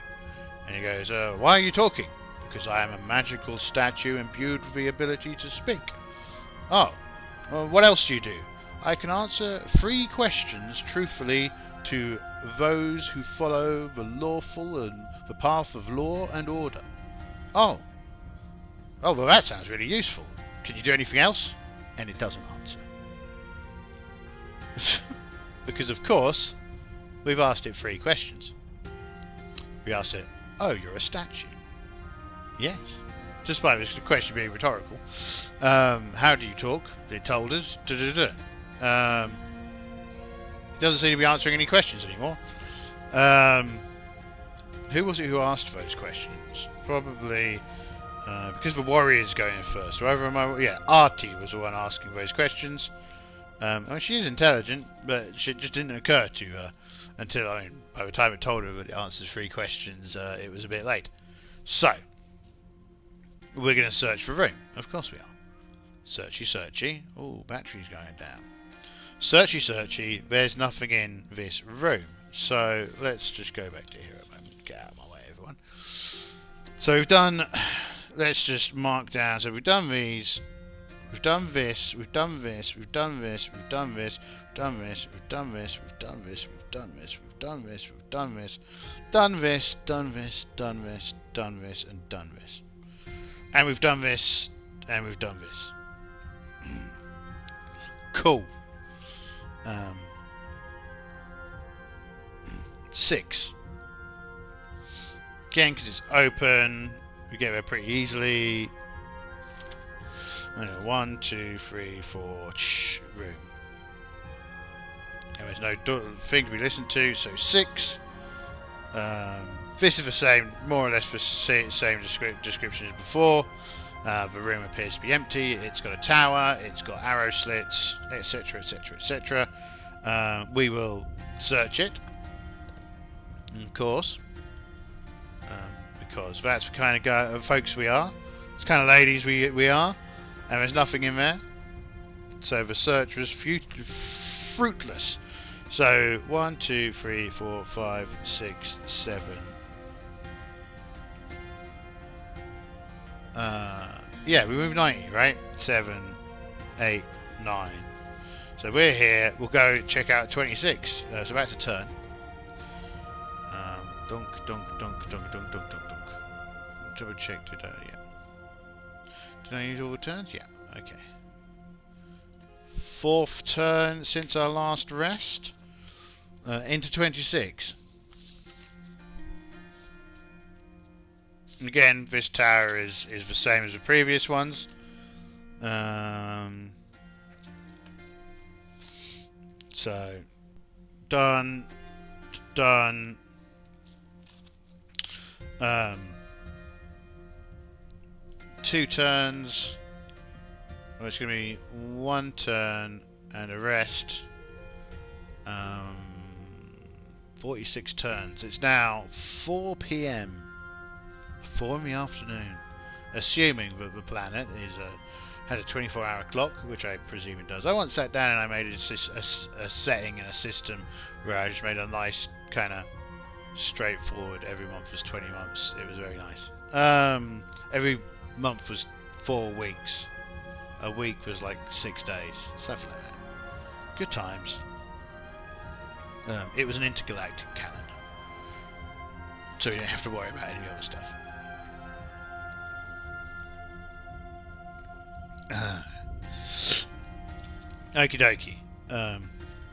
And he goes, "Why are you talking?" "Because I am a magical statue imbued with the ability to speak." "Oh, well, what else do you do?" "I can answer 3 questions truthfully to those who follow the lawful and the path of law and order." Oh, well, that sounds really useful. Can you do anything else?" And it doesn't answer. Because, of course, we've asked it 3 questions. We asked it, "Oh, you're a statue." "Yes." Despite this question being rhetorical. "How do you talk?" It told us. It doesn't seem to be answering any questions anymore. Who was it who asked those questions? Probably because the warrior's going first. Ahti was the one asking those questions. I mean, she is intelligent, but it just didn't occur to her until, by the time it told her that it answers 3 questions, it was a bit late. So, we're going to search for a room. Of course we are. Searchy, searchy. Oh, battery's going down. Searchy, searchy. There's nothing in this room. So, let's just go back to here a moment. Get out of my way, everyone. So, we've done... Let's just mark down. So, we've done these... We've done this, we've done this, we've done this, we've done this, we've done this, we've done this, we've done this, we've done this, we've done this, we've done this, done this, done this, done this, done this, and done this. And we've done this, and we've done this. Cool. 6. Again, because it's open, we get there pretty easily. 1, 2, 3, 4, room. And there's no thing to be listened to, so 6. This is the same, more or less the same description as before. The room appears to be empty. It's got a tower, it's got arrow slits, etc, etc, etc. We will search it, of course, because that's the kind of folks we are. It's the kind of ladies we are. And there's nothing in there, so the search was fruitless. So 1, 2, 3, 4, 5, 6, 7. Yeah, we moved 90, right? 7, 8, 9. So we're here. We'll go check out 26. So that's a turn. Dunk, dunk, dunk, dunk, dunk, dunk, dunk, dunk. Double check. Yeah. Did I use all the turns? Yeah. Okay. 4th turn since our last rest. Into 26. And again, this tower is the same as the previous ones. So done. 2 turns. Well, it's going to be 1 turn and a rest. 46 turns. It's now 4 PM. 4 in the afternoon. Assuming that the planet had a 24-hour clock, which I presume it does. I once sat down and I made a setting in a system where I just made a nice kind of straightforward. Every month was 20 months. It was very nice. Every month was 4 weeks. A week was like 6 days. Stuff like that. Good times. It was an intergalactic calendar, so you don't have to worry about any other stuff. Okie dokie.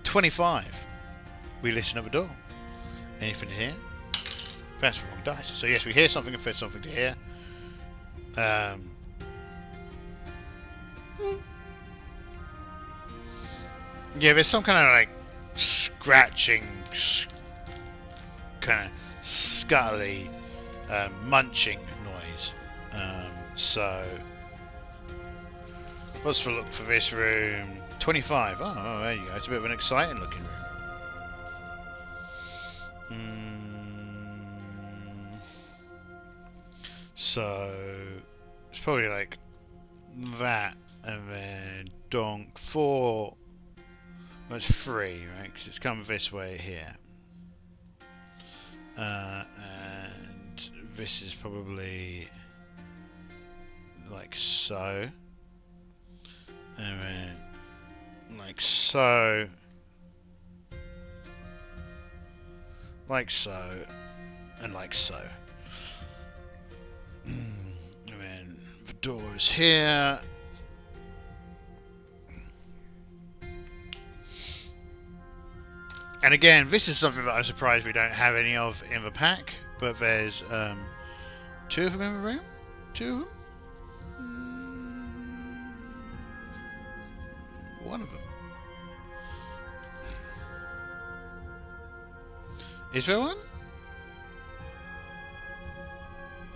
25. We listen at the door. Anything to hear? That's the wrong dice. So yes, we hear something if there's something to hear. Yeah, there's some kind of like scratching, kind of scuttly, munching noise. So what's the look for this room? 25. Oh, there you go. It's a bit of an exciting looking room. So it's probably like that, and then donk 4. That's 3, right? Because it's come this way here, and this is probably like so, and then like so, like so, and like so. And then the door is here. And again, this is something that I'm surprised we don't have any of in the pack, but there's 2 of them in the room? 2 of them? 1 of them. Is there one?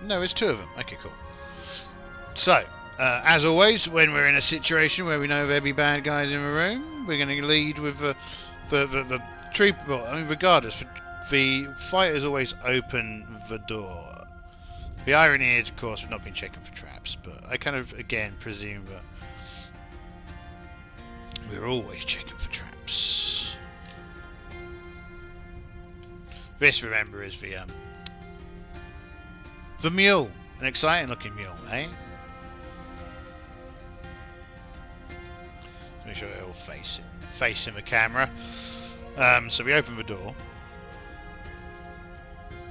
No, it's 2 of them. Okay, cool. So, as always, when we're in a situation where we know there'll be bad guys in the room, we're going to lead with the troop. Well, I mean, regardless, the fighters always open the door. The irony is, of course, we've not been checking for traps, but I kind of, again, presume that we're always checking for traps. This, remember, is the mule. An exciting looking mule, eh? Let's make sure they're all facing the camera. So we open the door.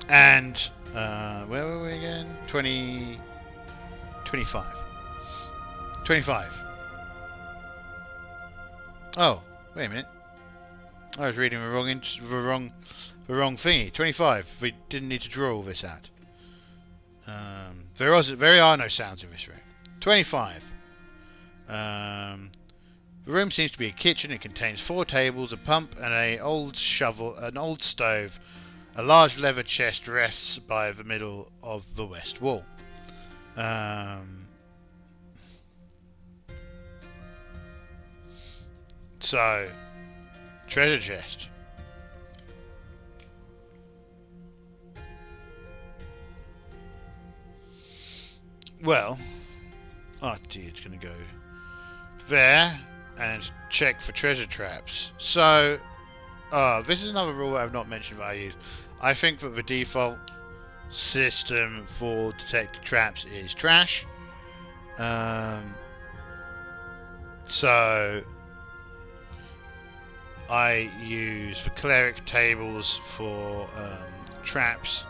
And where were we again? 25. 25. Oh, wait a minute. I was reading the wrong thingy. 25. We didn't need to draw all this out. There are no sounds in this room. 25. The room seems to be a kitchen. It contains 4 tables, a pump, and an old stove. A large leather chest rests by the middle of the west wall. So, treasure chest. Well, Ahti, it's going to go there and check for treasure traps. So, This is another rule I've not mentioned that I use. I think that the default system for detecting traps is trash. So I use the cleric tables for traps.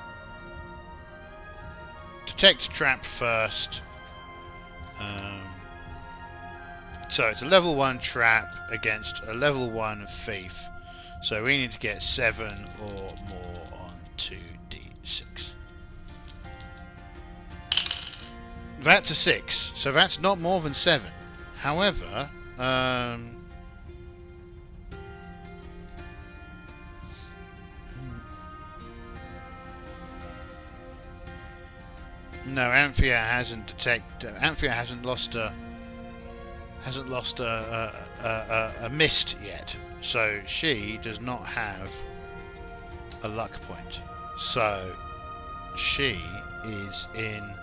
Detect trap first. So it's a level 1 trap against a level 1 thief. So we need to get 7 or more on 2d6. That's a 6, so that's not more than 7. However, no, Antheia hasn't Antheia hasn't lost a mist yet, so she does not have a luck point. So she is in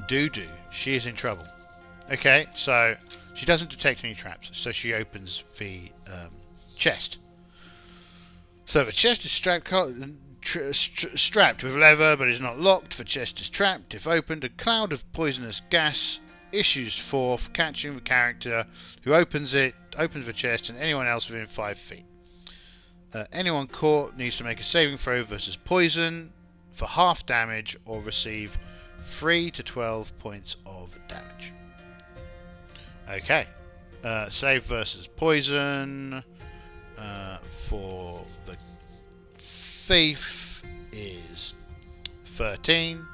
doo-doo. She is in trouble. Okay, so she doesn't detect any traps, so she opens the chest. So the chest is strapped with leather, but is not locked. The chest is trapped. If opened, a cloud of poisonous gas issues forth, catching the character who opens the chest and anyone else within 5 feet. Anyone caught needs to make a saving throw versus poison for half damage or receive 3 to 12 points of damage. Okay, save versus poison for the thief is 13.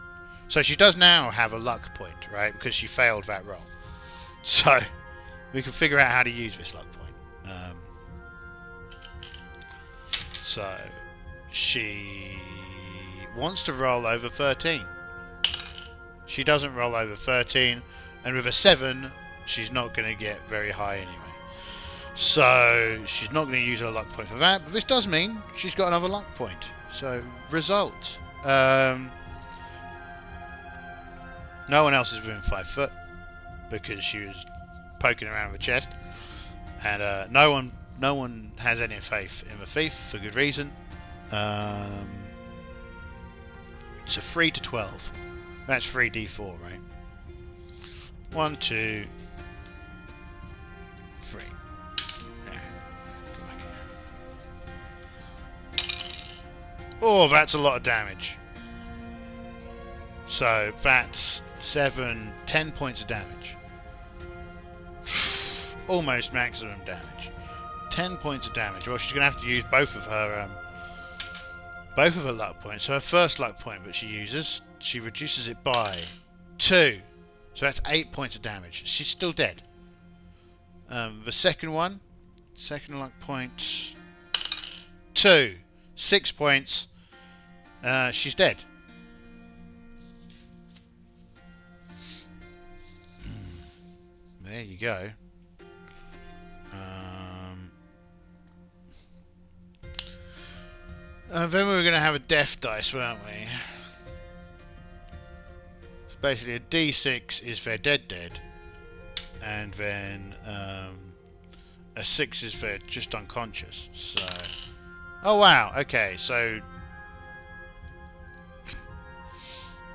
So she does now have a luck point, right? Because she failed that roll. So we can figure out how to use this luck point. So she wants to roll over 13. She doesn't roll over 13, and with a 7, she's not going to get very high anyway. So she's not going to use her luck point for that, but this does mean she's got another luck point. So result. No one else is within 5 foot because she was poking around with the chest, and no one has any faith in the thief for good reason. It's a 3 to 12. That's 3d4, right? 1, 2, 3. Yeah. Go back here. Oh, that's a lot of damage. So that's 7, 10 points of damage. Almost maximum damage. 10 points of damage. Well, she's going to have to use both of her luck points. So her first luck point, but she reduces it by 2. So that's 8 points of damage. She's still dead. The second luck point, 2, 6 points. She's dead. There you go. Then we were going to have a death dice, weren't we? So basically a d6 is for dead, and then a 6 is for just unconscious. So, oh wow, okay, so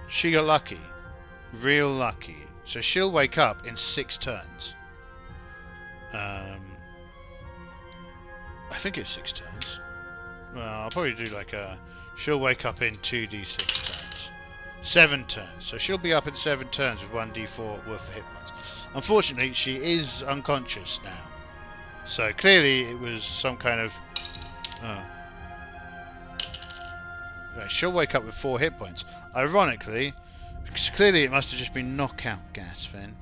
she got lucky, real lucky. So she'll wake up in 6 turns. I think it's 6 turns. Well, I'll probably do like she'll wake up in 2d6 turns. 7 turns. So she'll be up in 7 turns with 1d4 worth of hit points. Unfortunately, she is unconscious now. So clearly it was some kind of... Right, she'll wake up with 4 hit points. Ironically, because clearly it must have just been knockout gas then.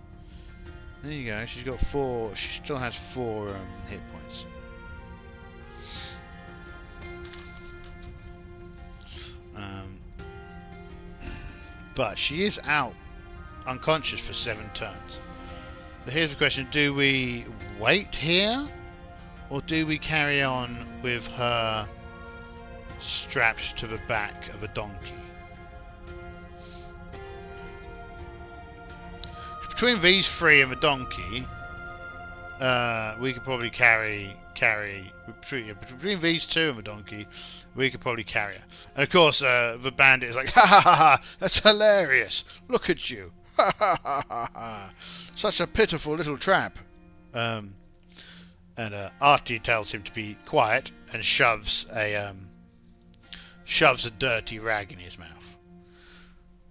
There you go, she's got 4, she still has 4 hit points. But she is out unconscious for 7 turns. So here's the question, do we wait here? Or do we carry on with her strapped to the back of a donkey? Between these 3 and the donkey, we could probably carry between these two and the donkey. We could probably carry her. And of course, the bandit is like, ha ha ha ha! That's hilarious. Look at you. Ha ha ha ha ha! Such a pitiful little trap. And Ahti tells him to be quiet and shoves a dirty rag in his mouth.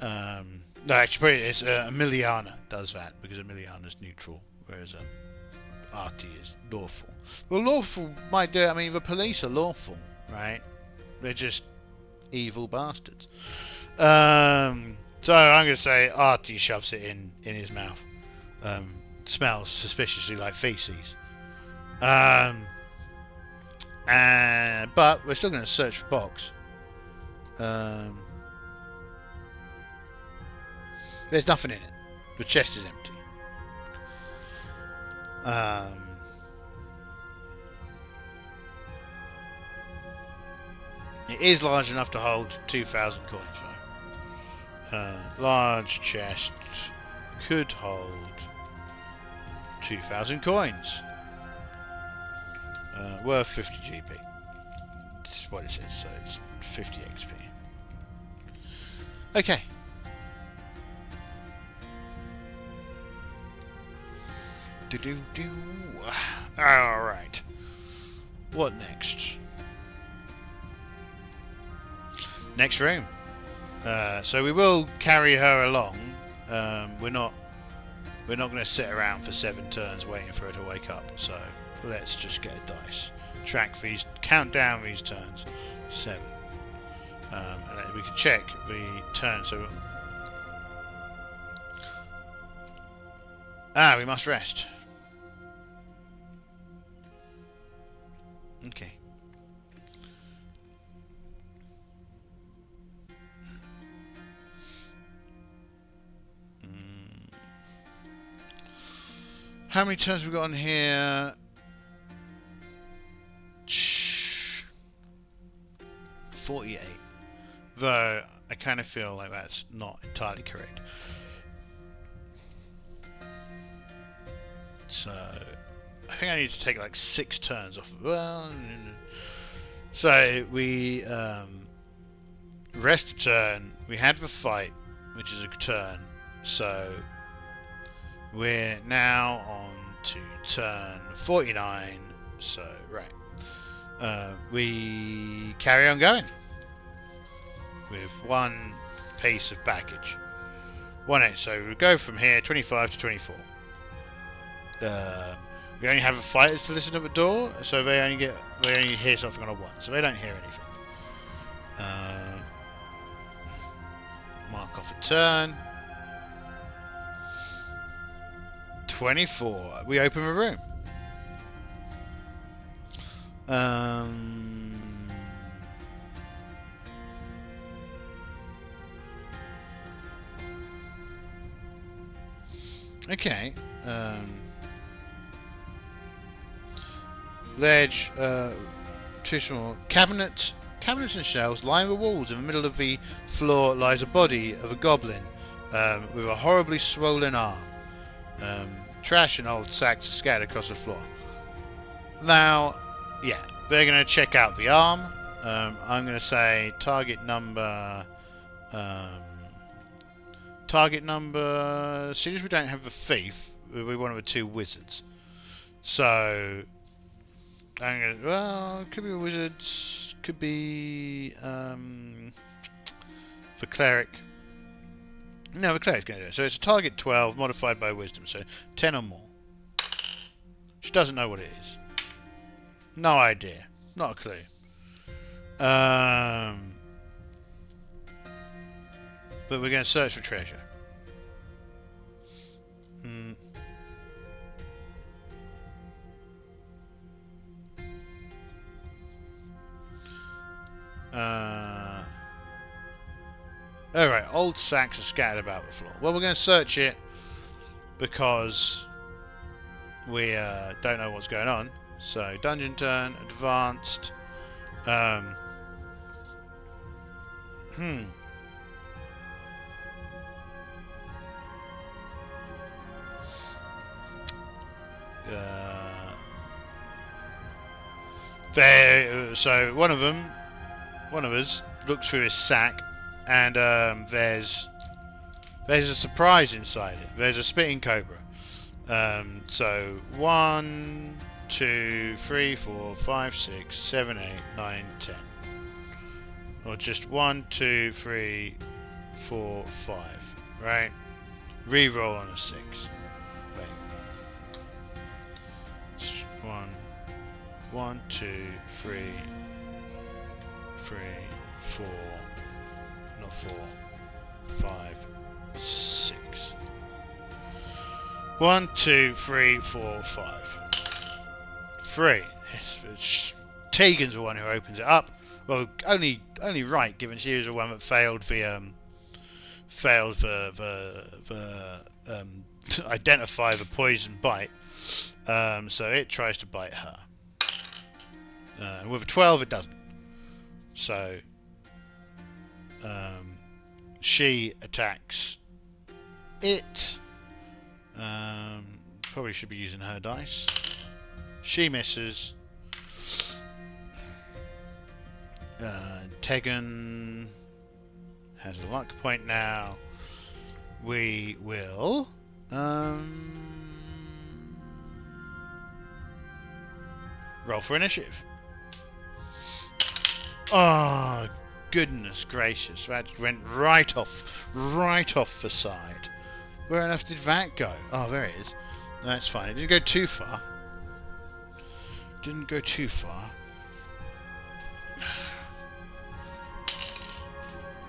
No, actually, it's Emiliana does that because Emiliana's neutral, whereas Ahti is lawful. Well, lawful might do it. I mean, the police are lawful, right? They're just evil bastards. So I'm going to say Ahti shoves it in his mouth. Smells suspiciously like feces. But we're still going to search for box. There's nothing in it. The chest is empty. It is large enough to hold 2,000 coins, though. Large chest could hold 2,000 coins. Worth 50 GP. This is what it says, so it's 50 XP. Okay. Alright. What next? Next room. So we will carry her along. We're not going to sit around for 7 turns waiting for her to wake up. So let's just get a dice. Count down these turns. 7. And we can check the turn. So we must rest. Okay. How many turns have we got on here? 48. Though I kind of feel like that's not entirely correct. So I think I need to take like 6 turns off. Well, so we rest a turn. We had the fight, which is a turn. So we're now on to turn 49. So right, we carry on going with 1 piece of baggage. So we go from here 25 to 24. We only have fighters to listen at the door, so they only hear something on a 1, so they don't hear anything. Mark off a turn. 24. We open the room. Okay. Ledge, traditional cabinets and shelves line the walls. In the middle of the floor lies a body of a goblin with a horribly swollen arm. Trash and old sacks scattered across the floor. Now, yeah, they're going to check out the arm. I'm going to say target number. Seeing as we don't have the thief, we're one of the 2 wizards. So I'm gonna, it could be a wizard, could be for cleric. No, the cleric's going to do it. So it's a target 12 modified by wisdom, so 10 or more. She doesn't know what it is. No idea. Not a clue. But we're going to search for treasure. Alright, old sacks are scattered about the floor. Well, we're going to search it because we don't know what's going on. So, dungeon turn, advanced. So one of us looks through his sack, and there's a surprise inside it. There's a spitting cobra. So 1, 2, 3, 4, 5, 6, 7, 8, 9, 10. Or just 1, 2, 3, 4, 5. Right? Reroll on a 6. Wait. 1, 2, 3, 4, not 4, 5, 6. 1, 2, 3, 4, 5. 3. Tegan's the one who opens it up. Well, only right, given she was the one that failed the identify the poison bite. So it tries to bite her. And with a 12, it doesn't. So she attacks it. Probably should be using her dice. She misses. Tegen has a luck point now. We will roll for initiative. Oh, goodness gracious! That went right off the side. Where on earth did that go? Oh, there it is. That's fine. It didn't go too far. Didn't go too far.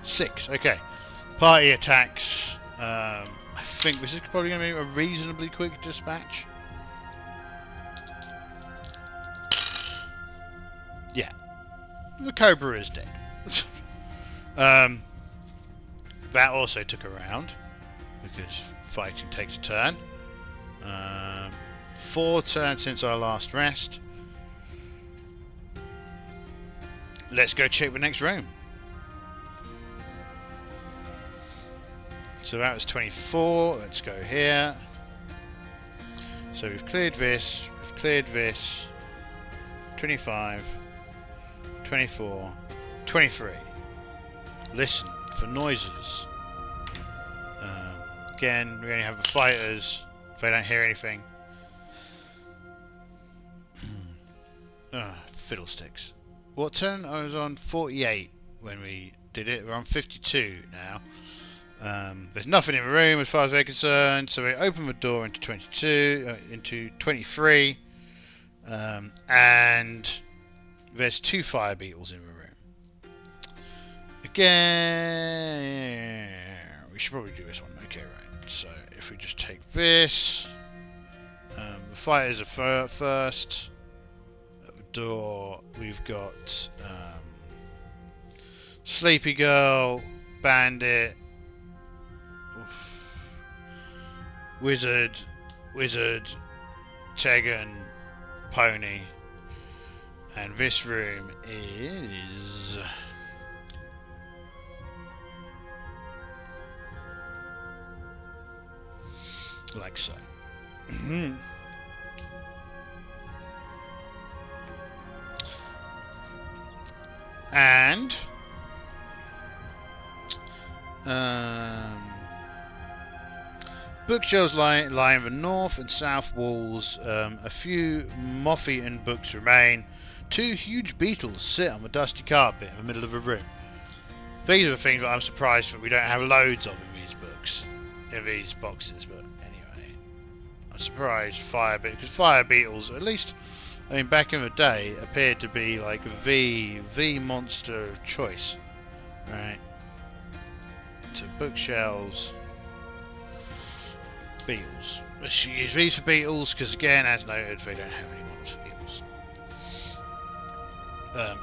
6. Okay. Party attacks. I think this is probably going to be a reasonably quick dispatch. Yeah. The Cobra is dead. That also took a round, because fighting takes a turn. 4 turns since our last rest. Let's go check the next room. So that was 24. Let's go here. So we've cleared this. We've cleared this. 25. 24. 23. Listen for noises. Again, we only have the fighters. If they don't hear anything. Fiddlesticks. What turn? I was on 48 when we did it. We're on 52 now. There's nothing in the room as far as they're concerned, so we open the door into 23, and there's 2 fire beetles in the room. Again, we should probably do this one. Okay, right. So if we just take this, the fighters are first. At the door, we've got Sleepy Girl, Bandit. Wizard, Tegen, Pony, and this room is like so. And bookshelves line the north and south walls. A few moth-eaten books remain. 2 huge beetles sit on the dusty carpet in the middle of the room. These are the things that I'm surprised that we don't have loads of in these books, in these boxes. But anyway, I'm surprised because fire beetles, at least, I mean, back in the day, appeared to be like the monster of choice, right? So bookshelves. Beetles. Let's use these for beetles because, again, as noted, they don't have any monster beetles.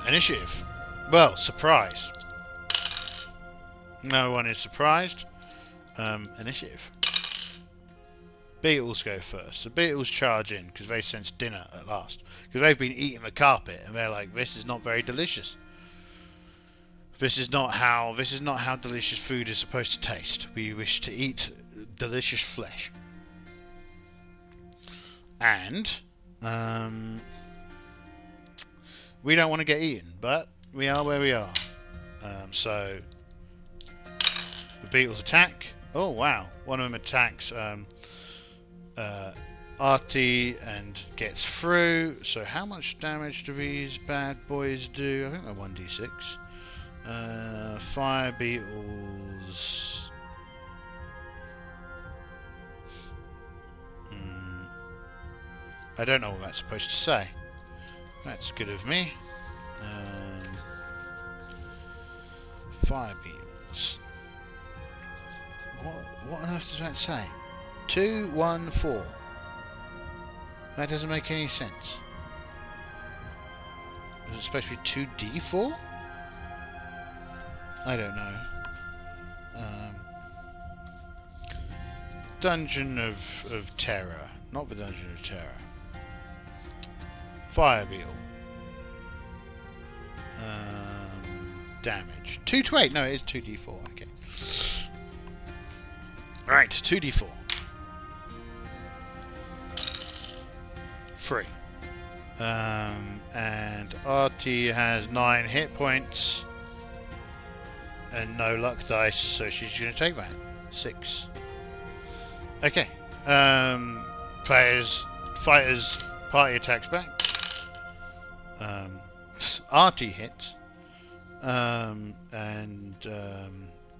Initiative. Well, surprise. No one is surprised. Initiative. Beetles go first. So beetles charge in because they sense dinner at last. Because they've been eating the carpet and they're like, this is not very delicious. This is not how delicious food is supposed to taste. We wish to eat delicious flesh. And We don't want to get eaten, but we are where we are. So the beetles attack. Oh wow! One of them attacks Ahti and gets through. So how much damage do these bad boys do? I think they're 1d6. Fire beetles. I don't know what that's supposed to say. That's good of me. Fire beetles. What on earth does that say? 2, 1, 4. That doesn't make any sense. Is it supposed to be 2d4? I don't know. Dungeon of Terror. Not the Dungeon of Terror. Fire beetle. Damage. 2 to 8. No, it is 2d4. Okay. Right, 2d4. 3. And Ahti has 9 hit points and no luck dice, so she's going to take that. 6. Okay. Fighters, party attacks back. Ahti hits. And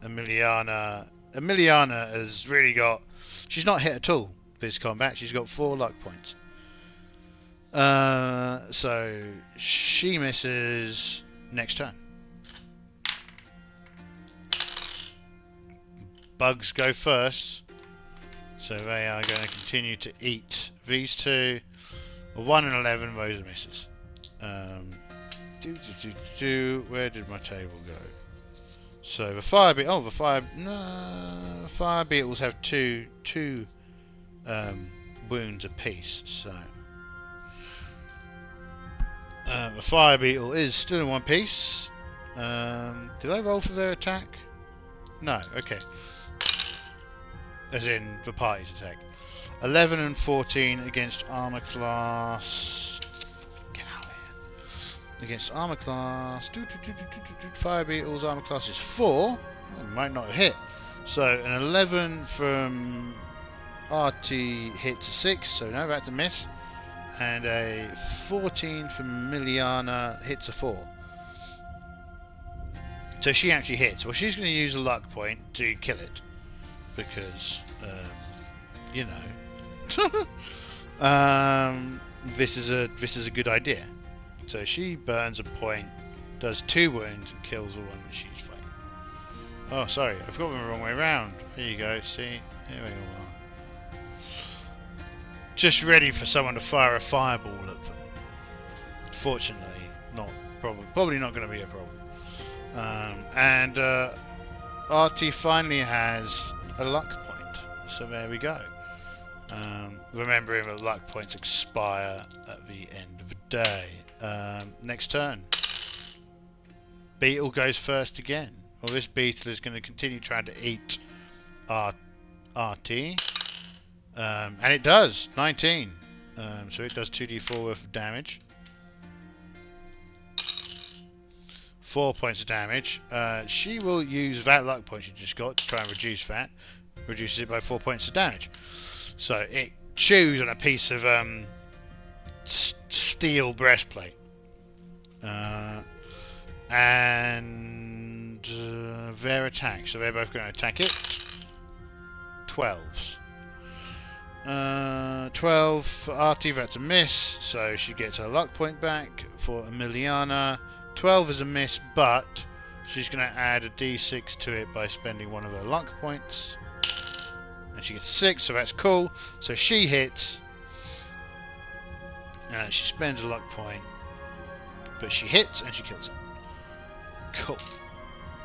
Emiliana has really got... She's not hit at all this combat. She's got 4 luck points. So she misses next turn. Bugs go first. So they are going to continue to eat. These two, 1 and 11, those are misses. Where did my table go? So the fire beetles have two wounds apiece. So the fire beetle is still in one piece. Did I roll for their attack? No. Okay. As in the party's attack. 11 and 14 against armor class. Get out of here. Against armor class. Fire beetles armor class is 4. Well, might not have hit. So an 11 from Ahti hits a 6. So no, that's a miss. And a 14 from Emiliana hits a 4. So she actually hits. Well, she's going to use a luck point to kill it. Because, you know, this is a good idea. So she burns a point, does 2 wounds, and kills the one that she's fighting. Oh, sorry, I've got them the wrong way around. Here you go. See, here we all are. Just ready for someone to fire a fireball at them. Fortunately, probably not going to be a problem. And Ahti finally has a luck point, so there we go. Remembering that luck points expire at the end of the day. Next turn. Beetle goes first again. Well, this beetle is going to continue trying to eat Ahti. And it does, 19. So it does 2d4 worth of damage. 4 points of damage. She will use that luck point she just got to try and reduce that. Reduces it by 4 points of damage. So it chews on a piece of steel breastplate. And their attack. So they're both going to attack it. 12s. 12 for Ahti, that's a miss. So she gets her luck point back. For Emiliana, 12 is a miss, but she's going to add a d6 to it by spending one of her luck points. And she gets 6, so that's cool. So she hits. She spends a luck point. But she hits and she kills him. Cool.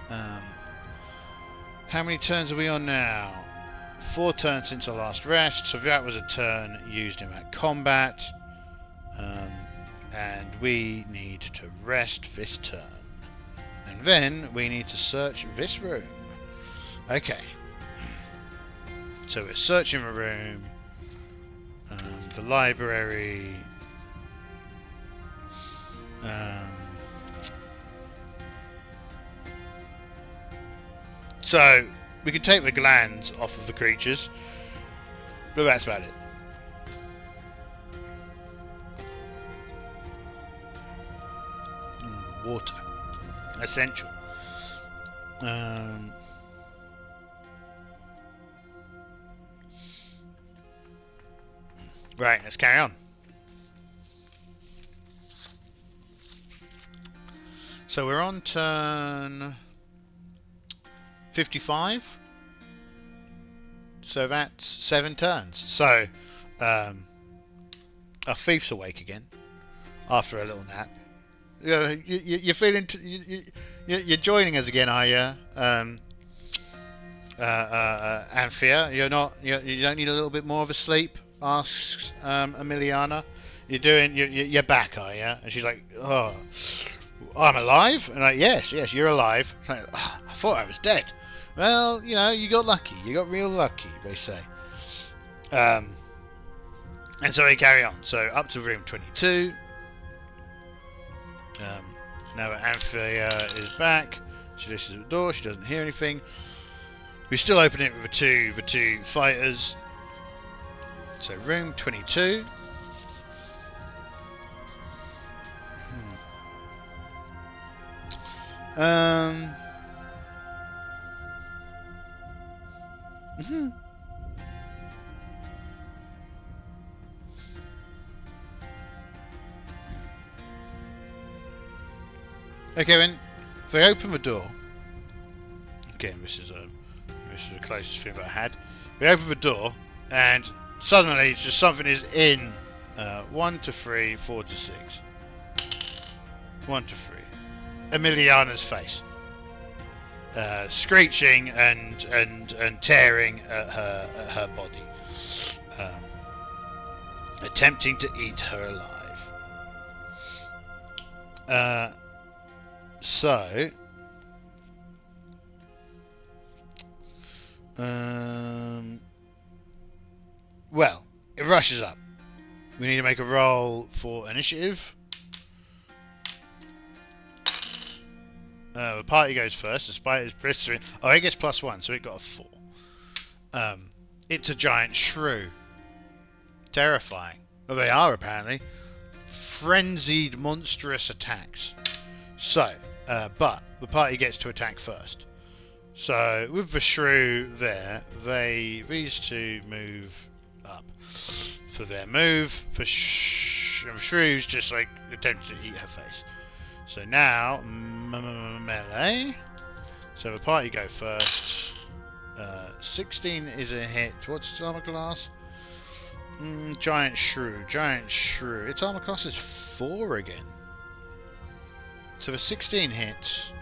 How many turns are we on now? 4 turns since our last rest. So that was a turn used in that combat. And we need to rest this turn. And then we need to search this room. Okay. So we're searching the room. The library. So we can take the glands off of the creatures, but that's about it. Water, essential. Right, let's carry on. So we're on turn 55. So that's 7 turns. So our thief's awake again after a little nap. You're feeling. You're joining us again, are you, Antheia? You're not. You don't need a little bit more of a sleep? Asks Emiliana. You're back, are you? And she's like, oh, I'm alive. And like, yes, you're alive. Like, oh, I thought I was dead. Well, you got lucky. You got real lucky, they say. And so we carry on. So up to room 22. Now that Antheia is back, she listens at the door. She doesn't hear anything. We still open it with the two fighters. So room 22. Okay, when they open the door, again, this is the closest thing that I had. We open the door, and suddenly, just something is in 1 to 3, 4 to 6. 1 to 3. Emiliana's face, screeching and tearing at her body, attempting to eat her alive. Well, it rushes up. We need to make a roll for initiative. The party goes first. The spider is blistering. Oh, it gets +1, so it got a 4. It's a giant shrew. Terrifying. Well, they are apparently. Frenzied, monstrous attacks. So, but the party gets to attack first. So, with the shrew there, these two move up for their move. The shrew's just like attempting to eat her face. So now, melee. So the party go first. 16 is a hit. What's its armor class? Giant shrew. Its armor class is 4 again. So the 16 hits.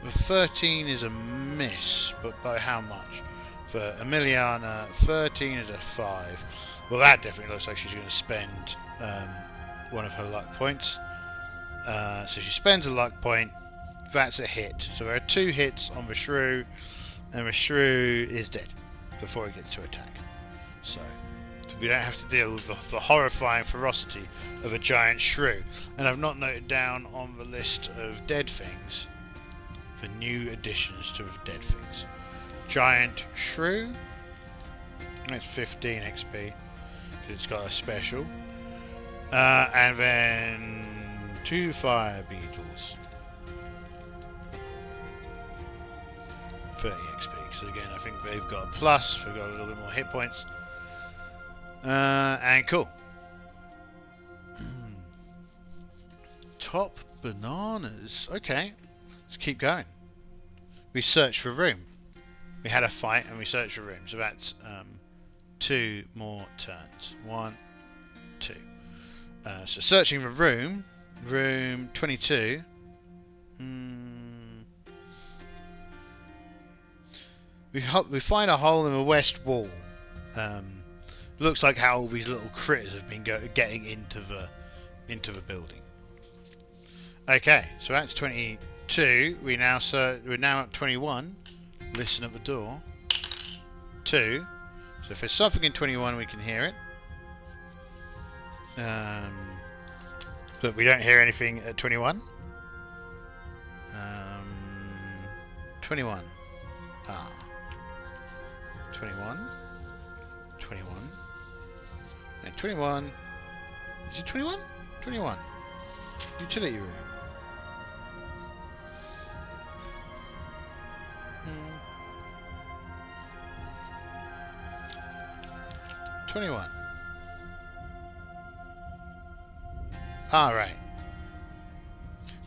The 13 is a miss, but by how much? For Emiliana, 13 is a 5. Well, that definitely looks like she's going to spend one of her luck points. So she spends a luck point. That's a hit. So there are 2 hits on the shrew, and the shrew is dead before it gets to attack. So we don't have to deal with the horrifying ferocity of a giant shrew. And I've not noted down on the list of dead things the new additions to the dead things. Giant shrew. That's 15 XP because it's got a special. And then 2 fire beetles. 30 XP. So again, I think they've got a plus. They've got a little bit more hit points. And cool. Top bananas. Okay. Let's keep going. We search for a room. We had a fight and we searched for a room. So that's 2 more turns. 1, 2. So searching for room. Room 22. We find a hole in the west wall. Looks like how all these little critters have been getting into the building. Okay, so that's 22. We're now at 21. Listen at the door. 2. So if there's something in 21, we can hear it. But we don't hear anything at 21. 21. Ah. 21. 21. No, 21. Is it 21? 21. Utility room. 21. Ah, right.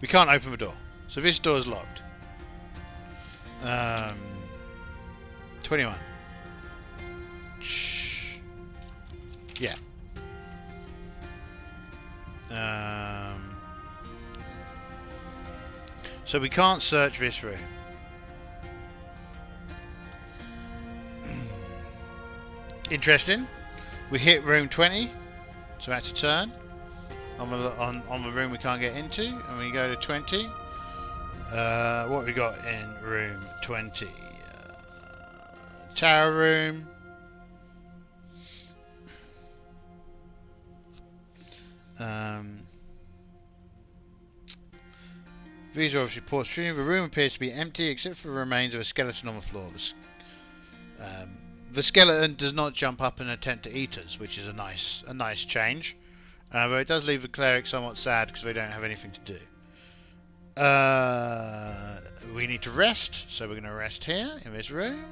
We can't open the door. So this door is locked. 21. Shh. Yeah. So we can't search this room. Interesting. We hit room 20, so that's a turn on the room we can't get into, and we go to 20. What we got in room 20? Tower room. These are obviously reports. The room appears to be empty except for the remains of a skeleton on the floor. The skeleton does not jump up and attempt to eat us, which is a nice change. But it does leave the cleric somewhat sad because they don't have anything to do. We need to rest, so we're going to rest here in this room.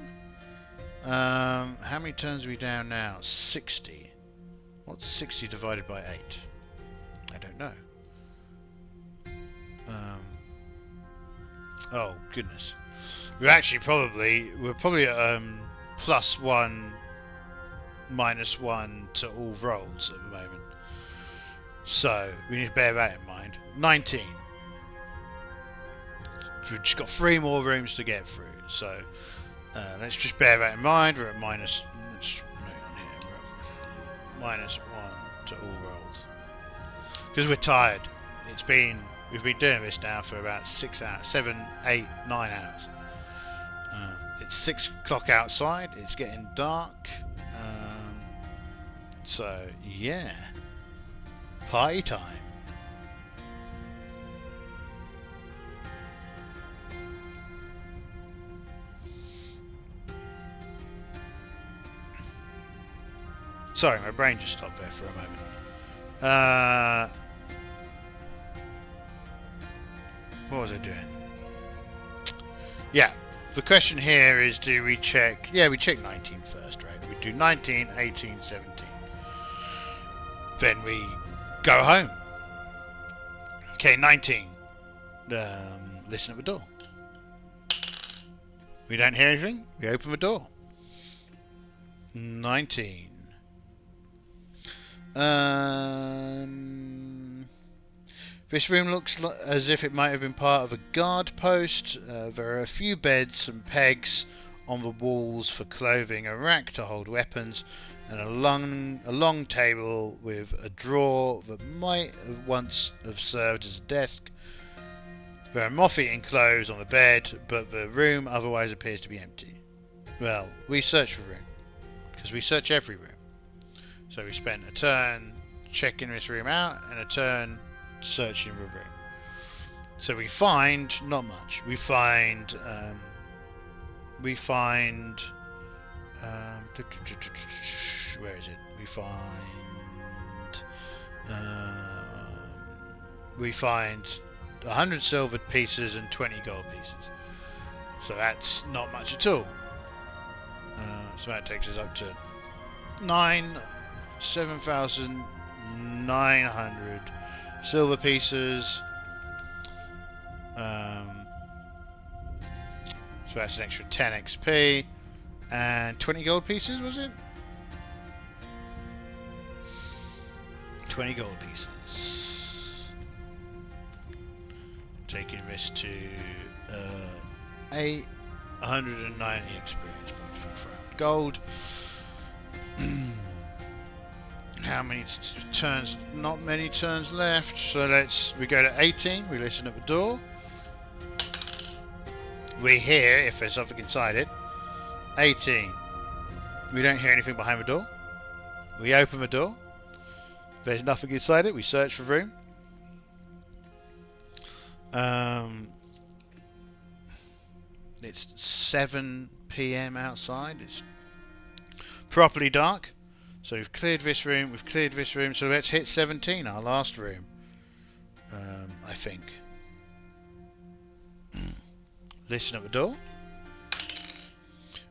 How many turns are we down now? 60. What's 60 divided by 8? I don't know. Oh goodness. We're probably at +1, -1 to all rolls at the moment. So we need to bear that in mind. 19. We've just got 3 more rooms to get through. So let's just bear that in mind. We're at -1 to all rolls because we're tired. We've been doing this now for about 6 hours, 7, 8, 9 hours. It's 6 o'clock outside. It's getting dark. So yeah, party time. Sorry, my brain just stopped there for a moment. What was I doing? Yeah, the question here is, do we check... Yeah, we check 19 first, right? We do 19, 18, 17. Then we go home. Okay, 19. Listen at the door. We don't hear anything. We open the door. 19. This room looks as if it might have been part of a guard post. There are a few beds, some pegs on the walls for clothing, a rack to hold weapons, and a long table with a drawer that might have once have served as a desk. There are moth-eaten clothes on the bed, but the room otherwise appears to be empty. Well, we search the room, because we search every room. So we spent a turn checking this room out and a turn searching the room. So we find not much. We find where is it? We find 100 silver pieces and 20 gold pieces. So that's not much at all. So that takes us up to 7,900 silver pieces. So that's an extra 10 XP and 20 gold pieces, was it? 20 gold pieces. Taking this to 890 experience points from gold. How many turns? Not many turns left. So we go to 18. We listen at the door. We hear if there's something inside it. 18. We don't hear anything behind the door. We open the door. There's nothing inside it. We search for the room. It's 7 PM outside. It's properly dark. So we've cleared this room. We've cleared this room. So let's hit 17, our last room. I think. Listen at the door.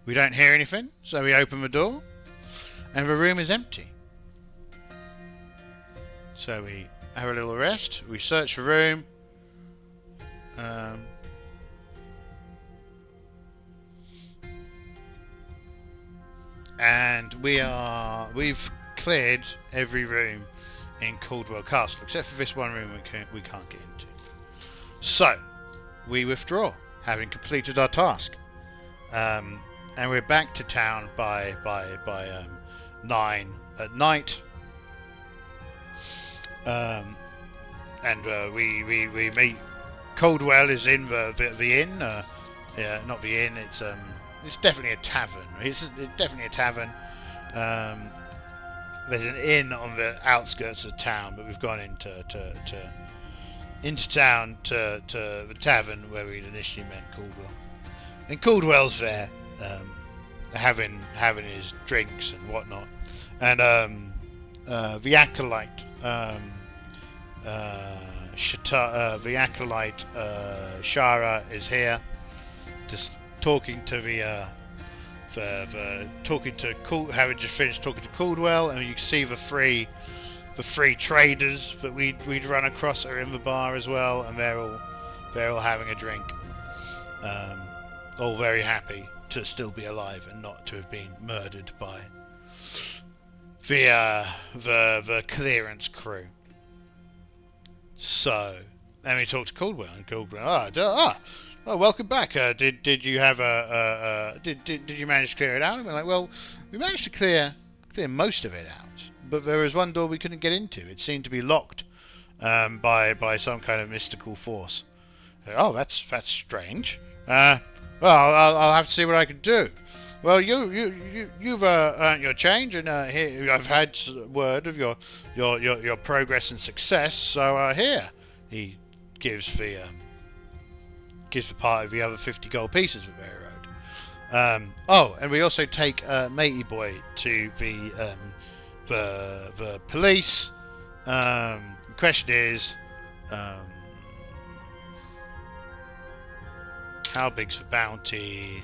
We don't hear anything, so we open the door, and the room is empty. So we have a little rest. We search the room. And we've cleared every room in Caldwell Castle, except for this one room we can't get into. So we withdraw, having completed our task, and we're back to town by 9 at night. And we meet. Caldwell is in the inn. Yeah, not the inn. It's definitely a tavern. It's definitely a tavern. There's an inn on the outskirts of town, but we've gone into town to the tavern where we'd initially met Caldwell. And Caldwell's there, having his drinks and whatnot. And the acolyte, Shara is here, just talking to having just finished talking to Caldwell, and you can see the three traders that we'd run across are in the bar as well, and they're all having a drink, all very happy to still be alive and not to have been murdered by the clearance crew. So then we talked to Caldwell, and Caldwell, oh, welcome back. Did you have did you manage to clear it out? And we're like, well, we managed to clear most of it out, but there was one door we couldn't get into. It seemed to be locked by some kind of mystical force. Oh, that's strange. Well, I'll have to see what I can do. Well, you've earned your change, and here I've had word of your progress and success. So here, he gives the part of the other 50 gold pieces that they owed. Oh, and we also take Matey Boy to the police. The question is, how big's the bounty?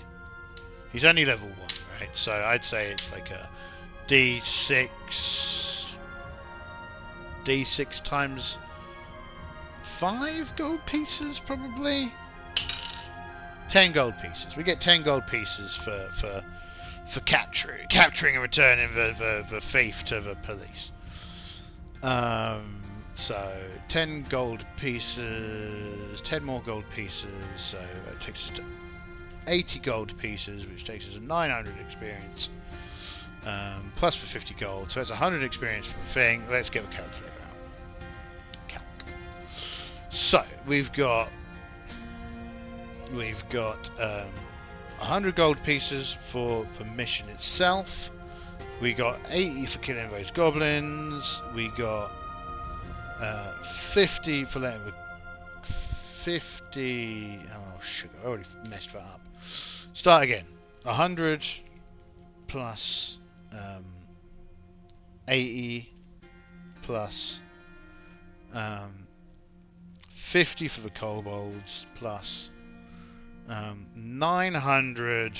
He's only level 1, right? So I'd say it's like a D6 times 5 gold pieces, probably. 10 gold pieces. We get 10 gold pieces for capturing and returning the thief to the police. So 10 gold pieces, 10 more gold pieces, so that takes us to 80 gold pieces, which takes us to 900 experience, plus for 50 gold, so that's 100 experience for the thing. Let's get the calculator out. So we've got 100 gold pieces for the mission itself. We got 80 for killing those goblins. We got 50 for letting the 50. Oh sugar! I already messed that up. Start again. 100 plus 80 plus 50 for the kobolds plus 900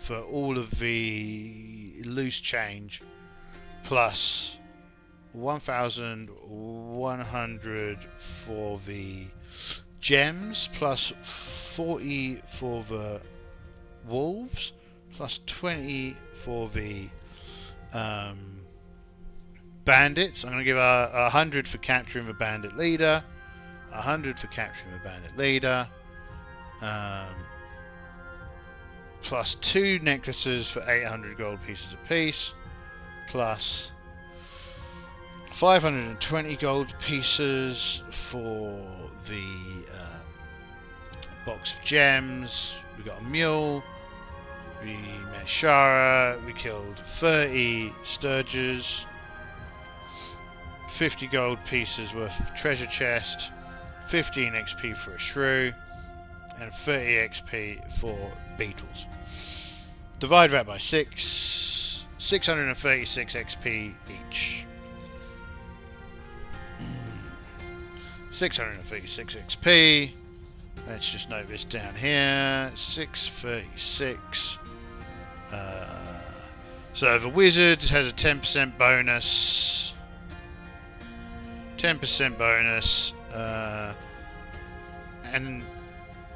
for all of the loose change plus 1,100 for the gems plus 40 for the wolves plus 20 for the bandits. I'm going to give 100 for capturing the bandit leader, 100 for capturing the bandit leader, plus 2 necklaces for 800 gold pieces apiece, plus 520 gold pieces for the box of gems. We got a mule. We met Shara. We killed 30 sturges. 50 gold pieces worth of treasure chest. 15 XP for a shrew, and 30 XP for beetles. Divide that by 6, 636 XP each. 636 XP. Let's just note this down here. 636. So the wizard has a 10% bonus. 10% bonus. And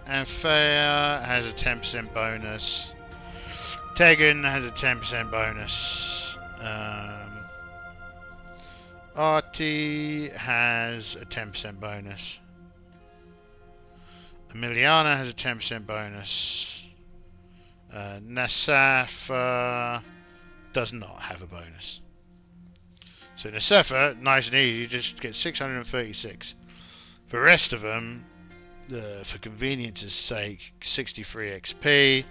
Antheia has a 10% bonus. Tegen has a 10% bonus. Ahti has a 10% bonus. Emiliana has a 10% bonus. Naseefa does not have a bonus. So Naseefa, nice and easy, just get 636. The rest of them, for convenience's sake, 63 XP.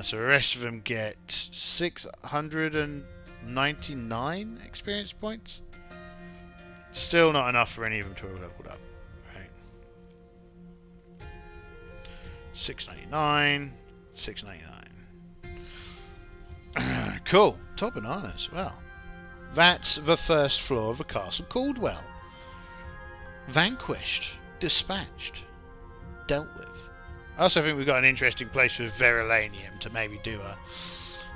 So the rest of them get 699 experience points. Still not enough for any of them to have leveled up. Right. 699, 699. Cool. Top bananas. Well, that's the first floor of the Castle Caldwell. Vanquished, dispatched, dealt with. I also think we've got an interesting place with Verulanium to maybe do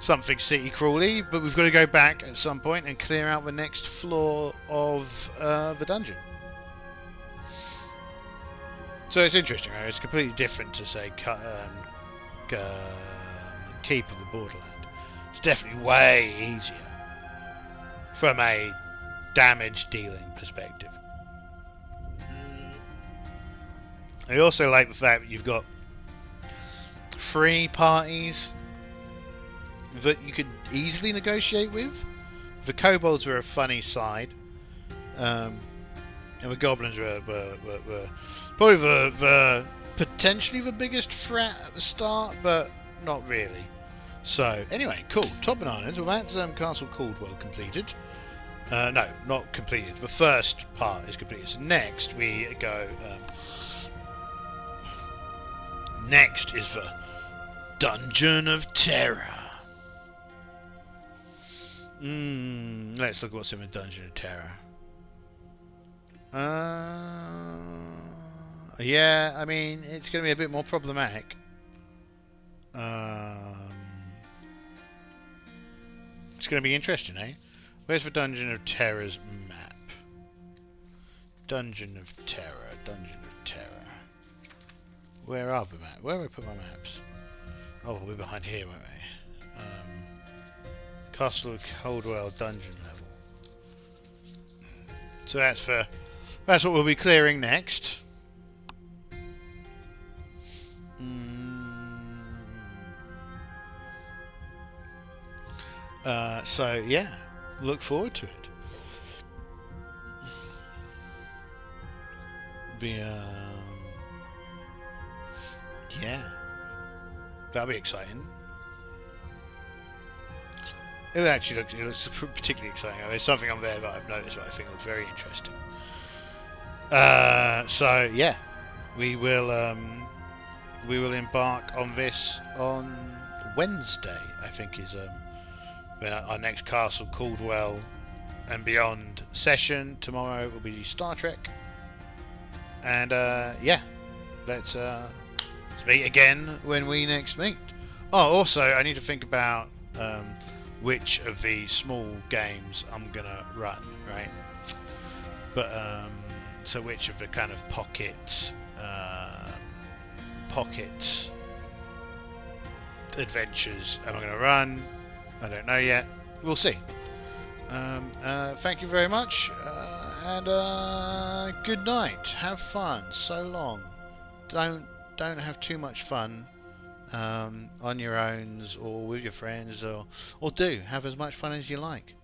something city crawly, but we've got to go back at some point and clear out the next floor of the dungeon. So it's interesting, right? It's completely different to say Keep of the Borderland. It's definitely way easier from a damage dealing perspective. I also like the fact that you've got 3 parties that you could easily negotiate with. The kobolds were a funny side, and the goblins were probably the potentially the biggest threat at the start, but not really. So anyway, cool. Top bananas. Well, that's Castle Caldwell completed. No, not completed. The first part is completed. So next we go. Next is the Dungeon of Terror. Let's look at what's in the Dungeon of Terror. Yeah, I mean, it's going to be a bit more problematic. It's going to be interesting, eh? Where's the Dungeon of Terror's map? Dungeon of Terror, Dungeon of Terror. Where are the maps? Where have I put my maps? Oh, we're behind here, weren't we? Castle Caldwell dungeon level. So that's what we'll be clearing next. So yeah, look forward to it. Yeah, that'll be exciting. It looks particularly exciting. There's something on there that I've noticed that I think looks very interesting. So yeah, we will embark on this on Wednesday. I think is when our next Castle Caldwell and Beyond session. Tomorrow will be Star Trek, and yeah, let's meet again when we next meet. Oh, also I need to think about which of the small games I'm gonna run, right? But so which of the kind of pocket adventures am I gonna run? I don't know yet. We'll see. Thank you very much, and good night. Have fun. So long. Don't have too much fun on your own or with your friends, or do have as much fun as you like.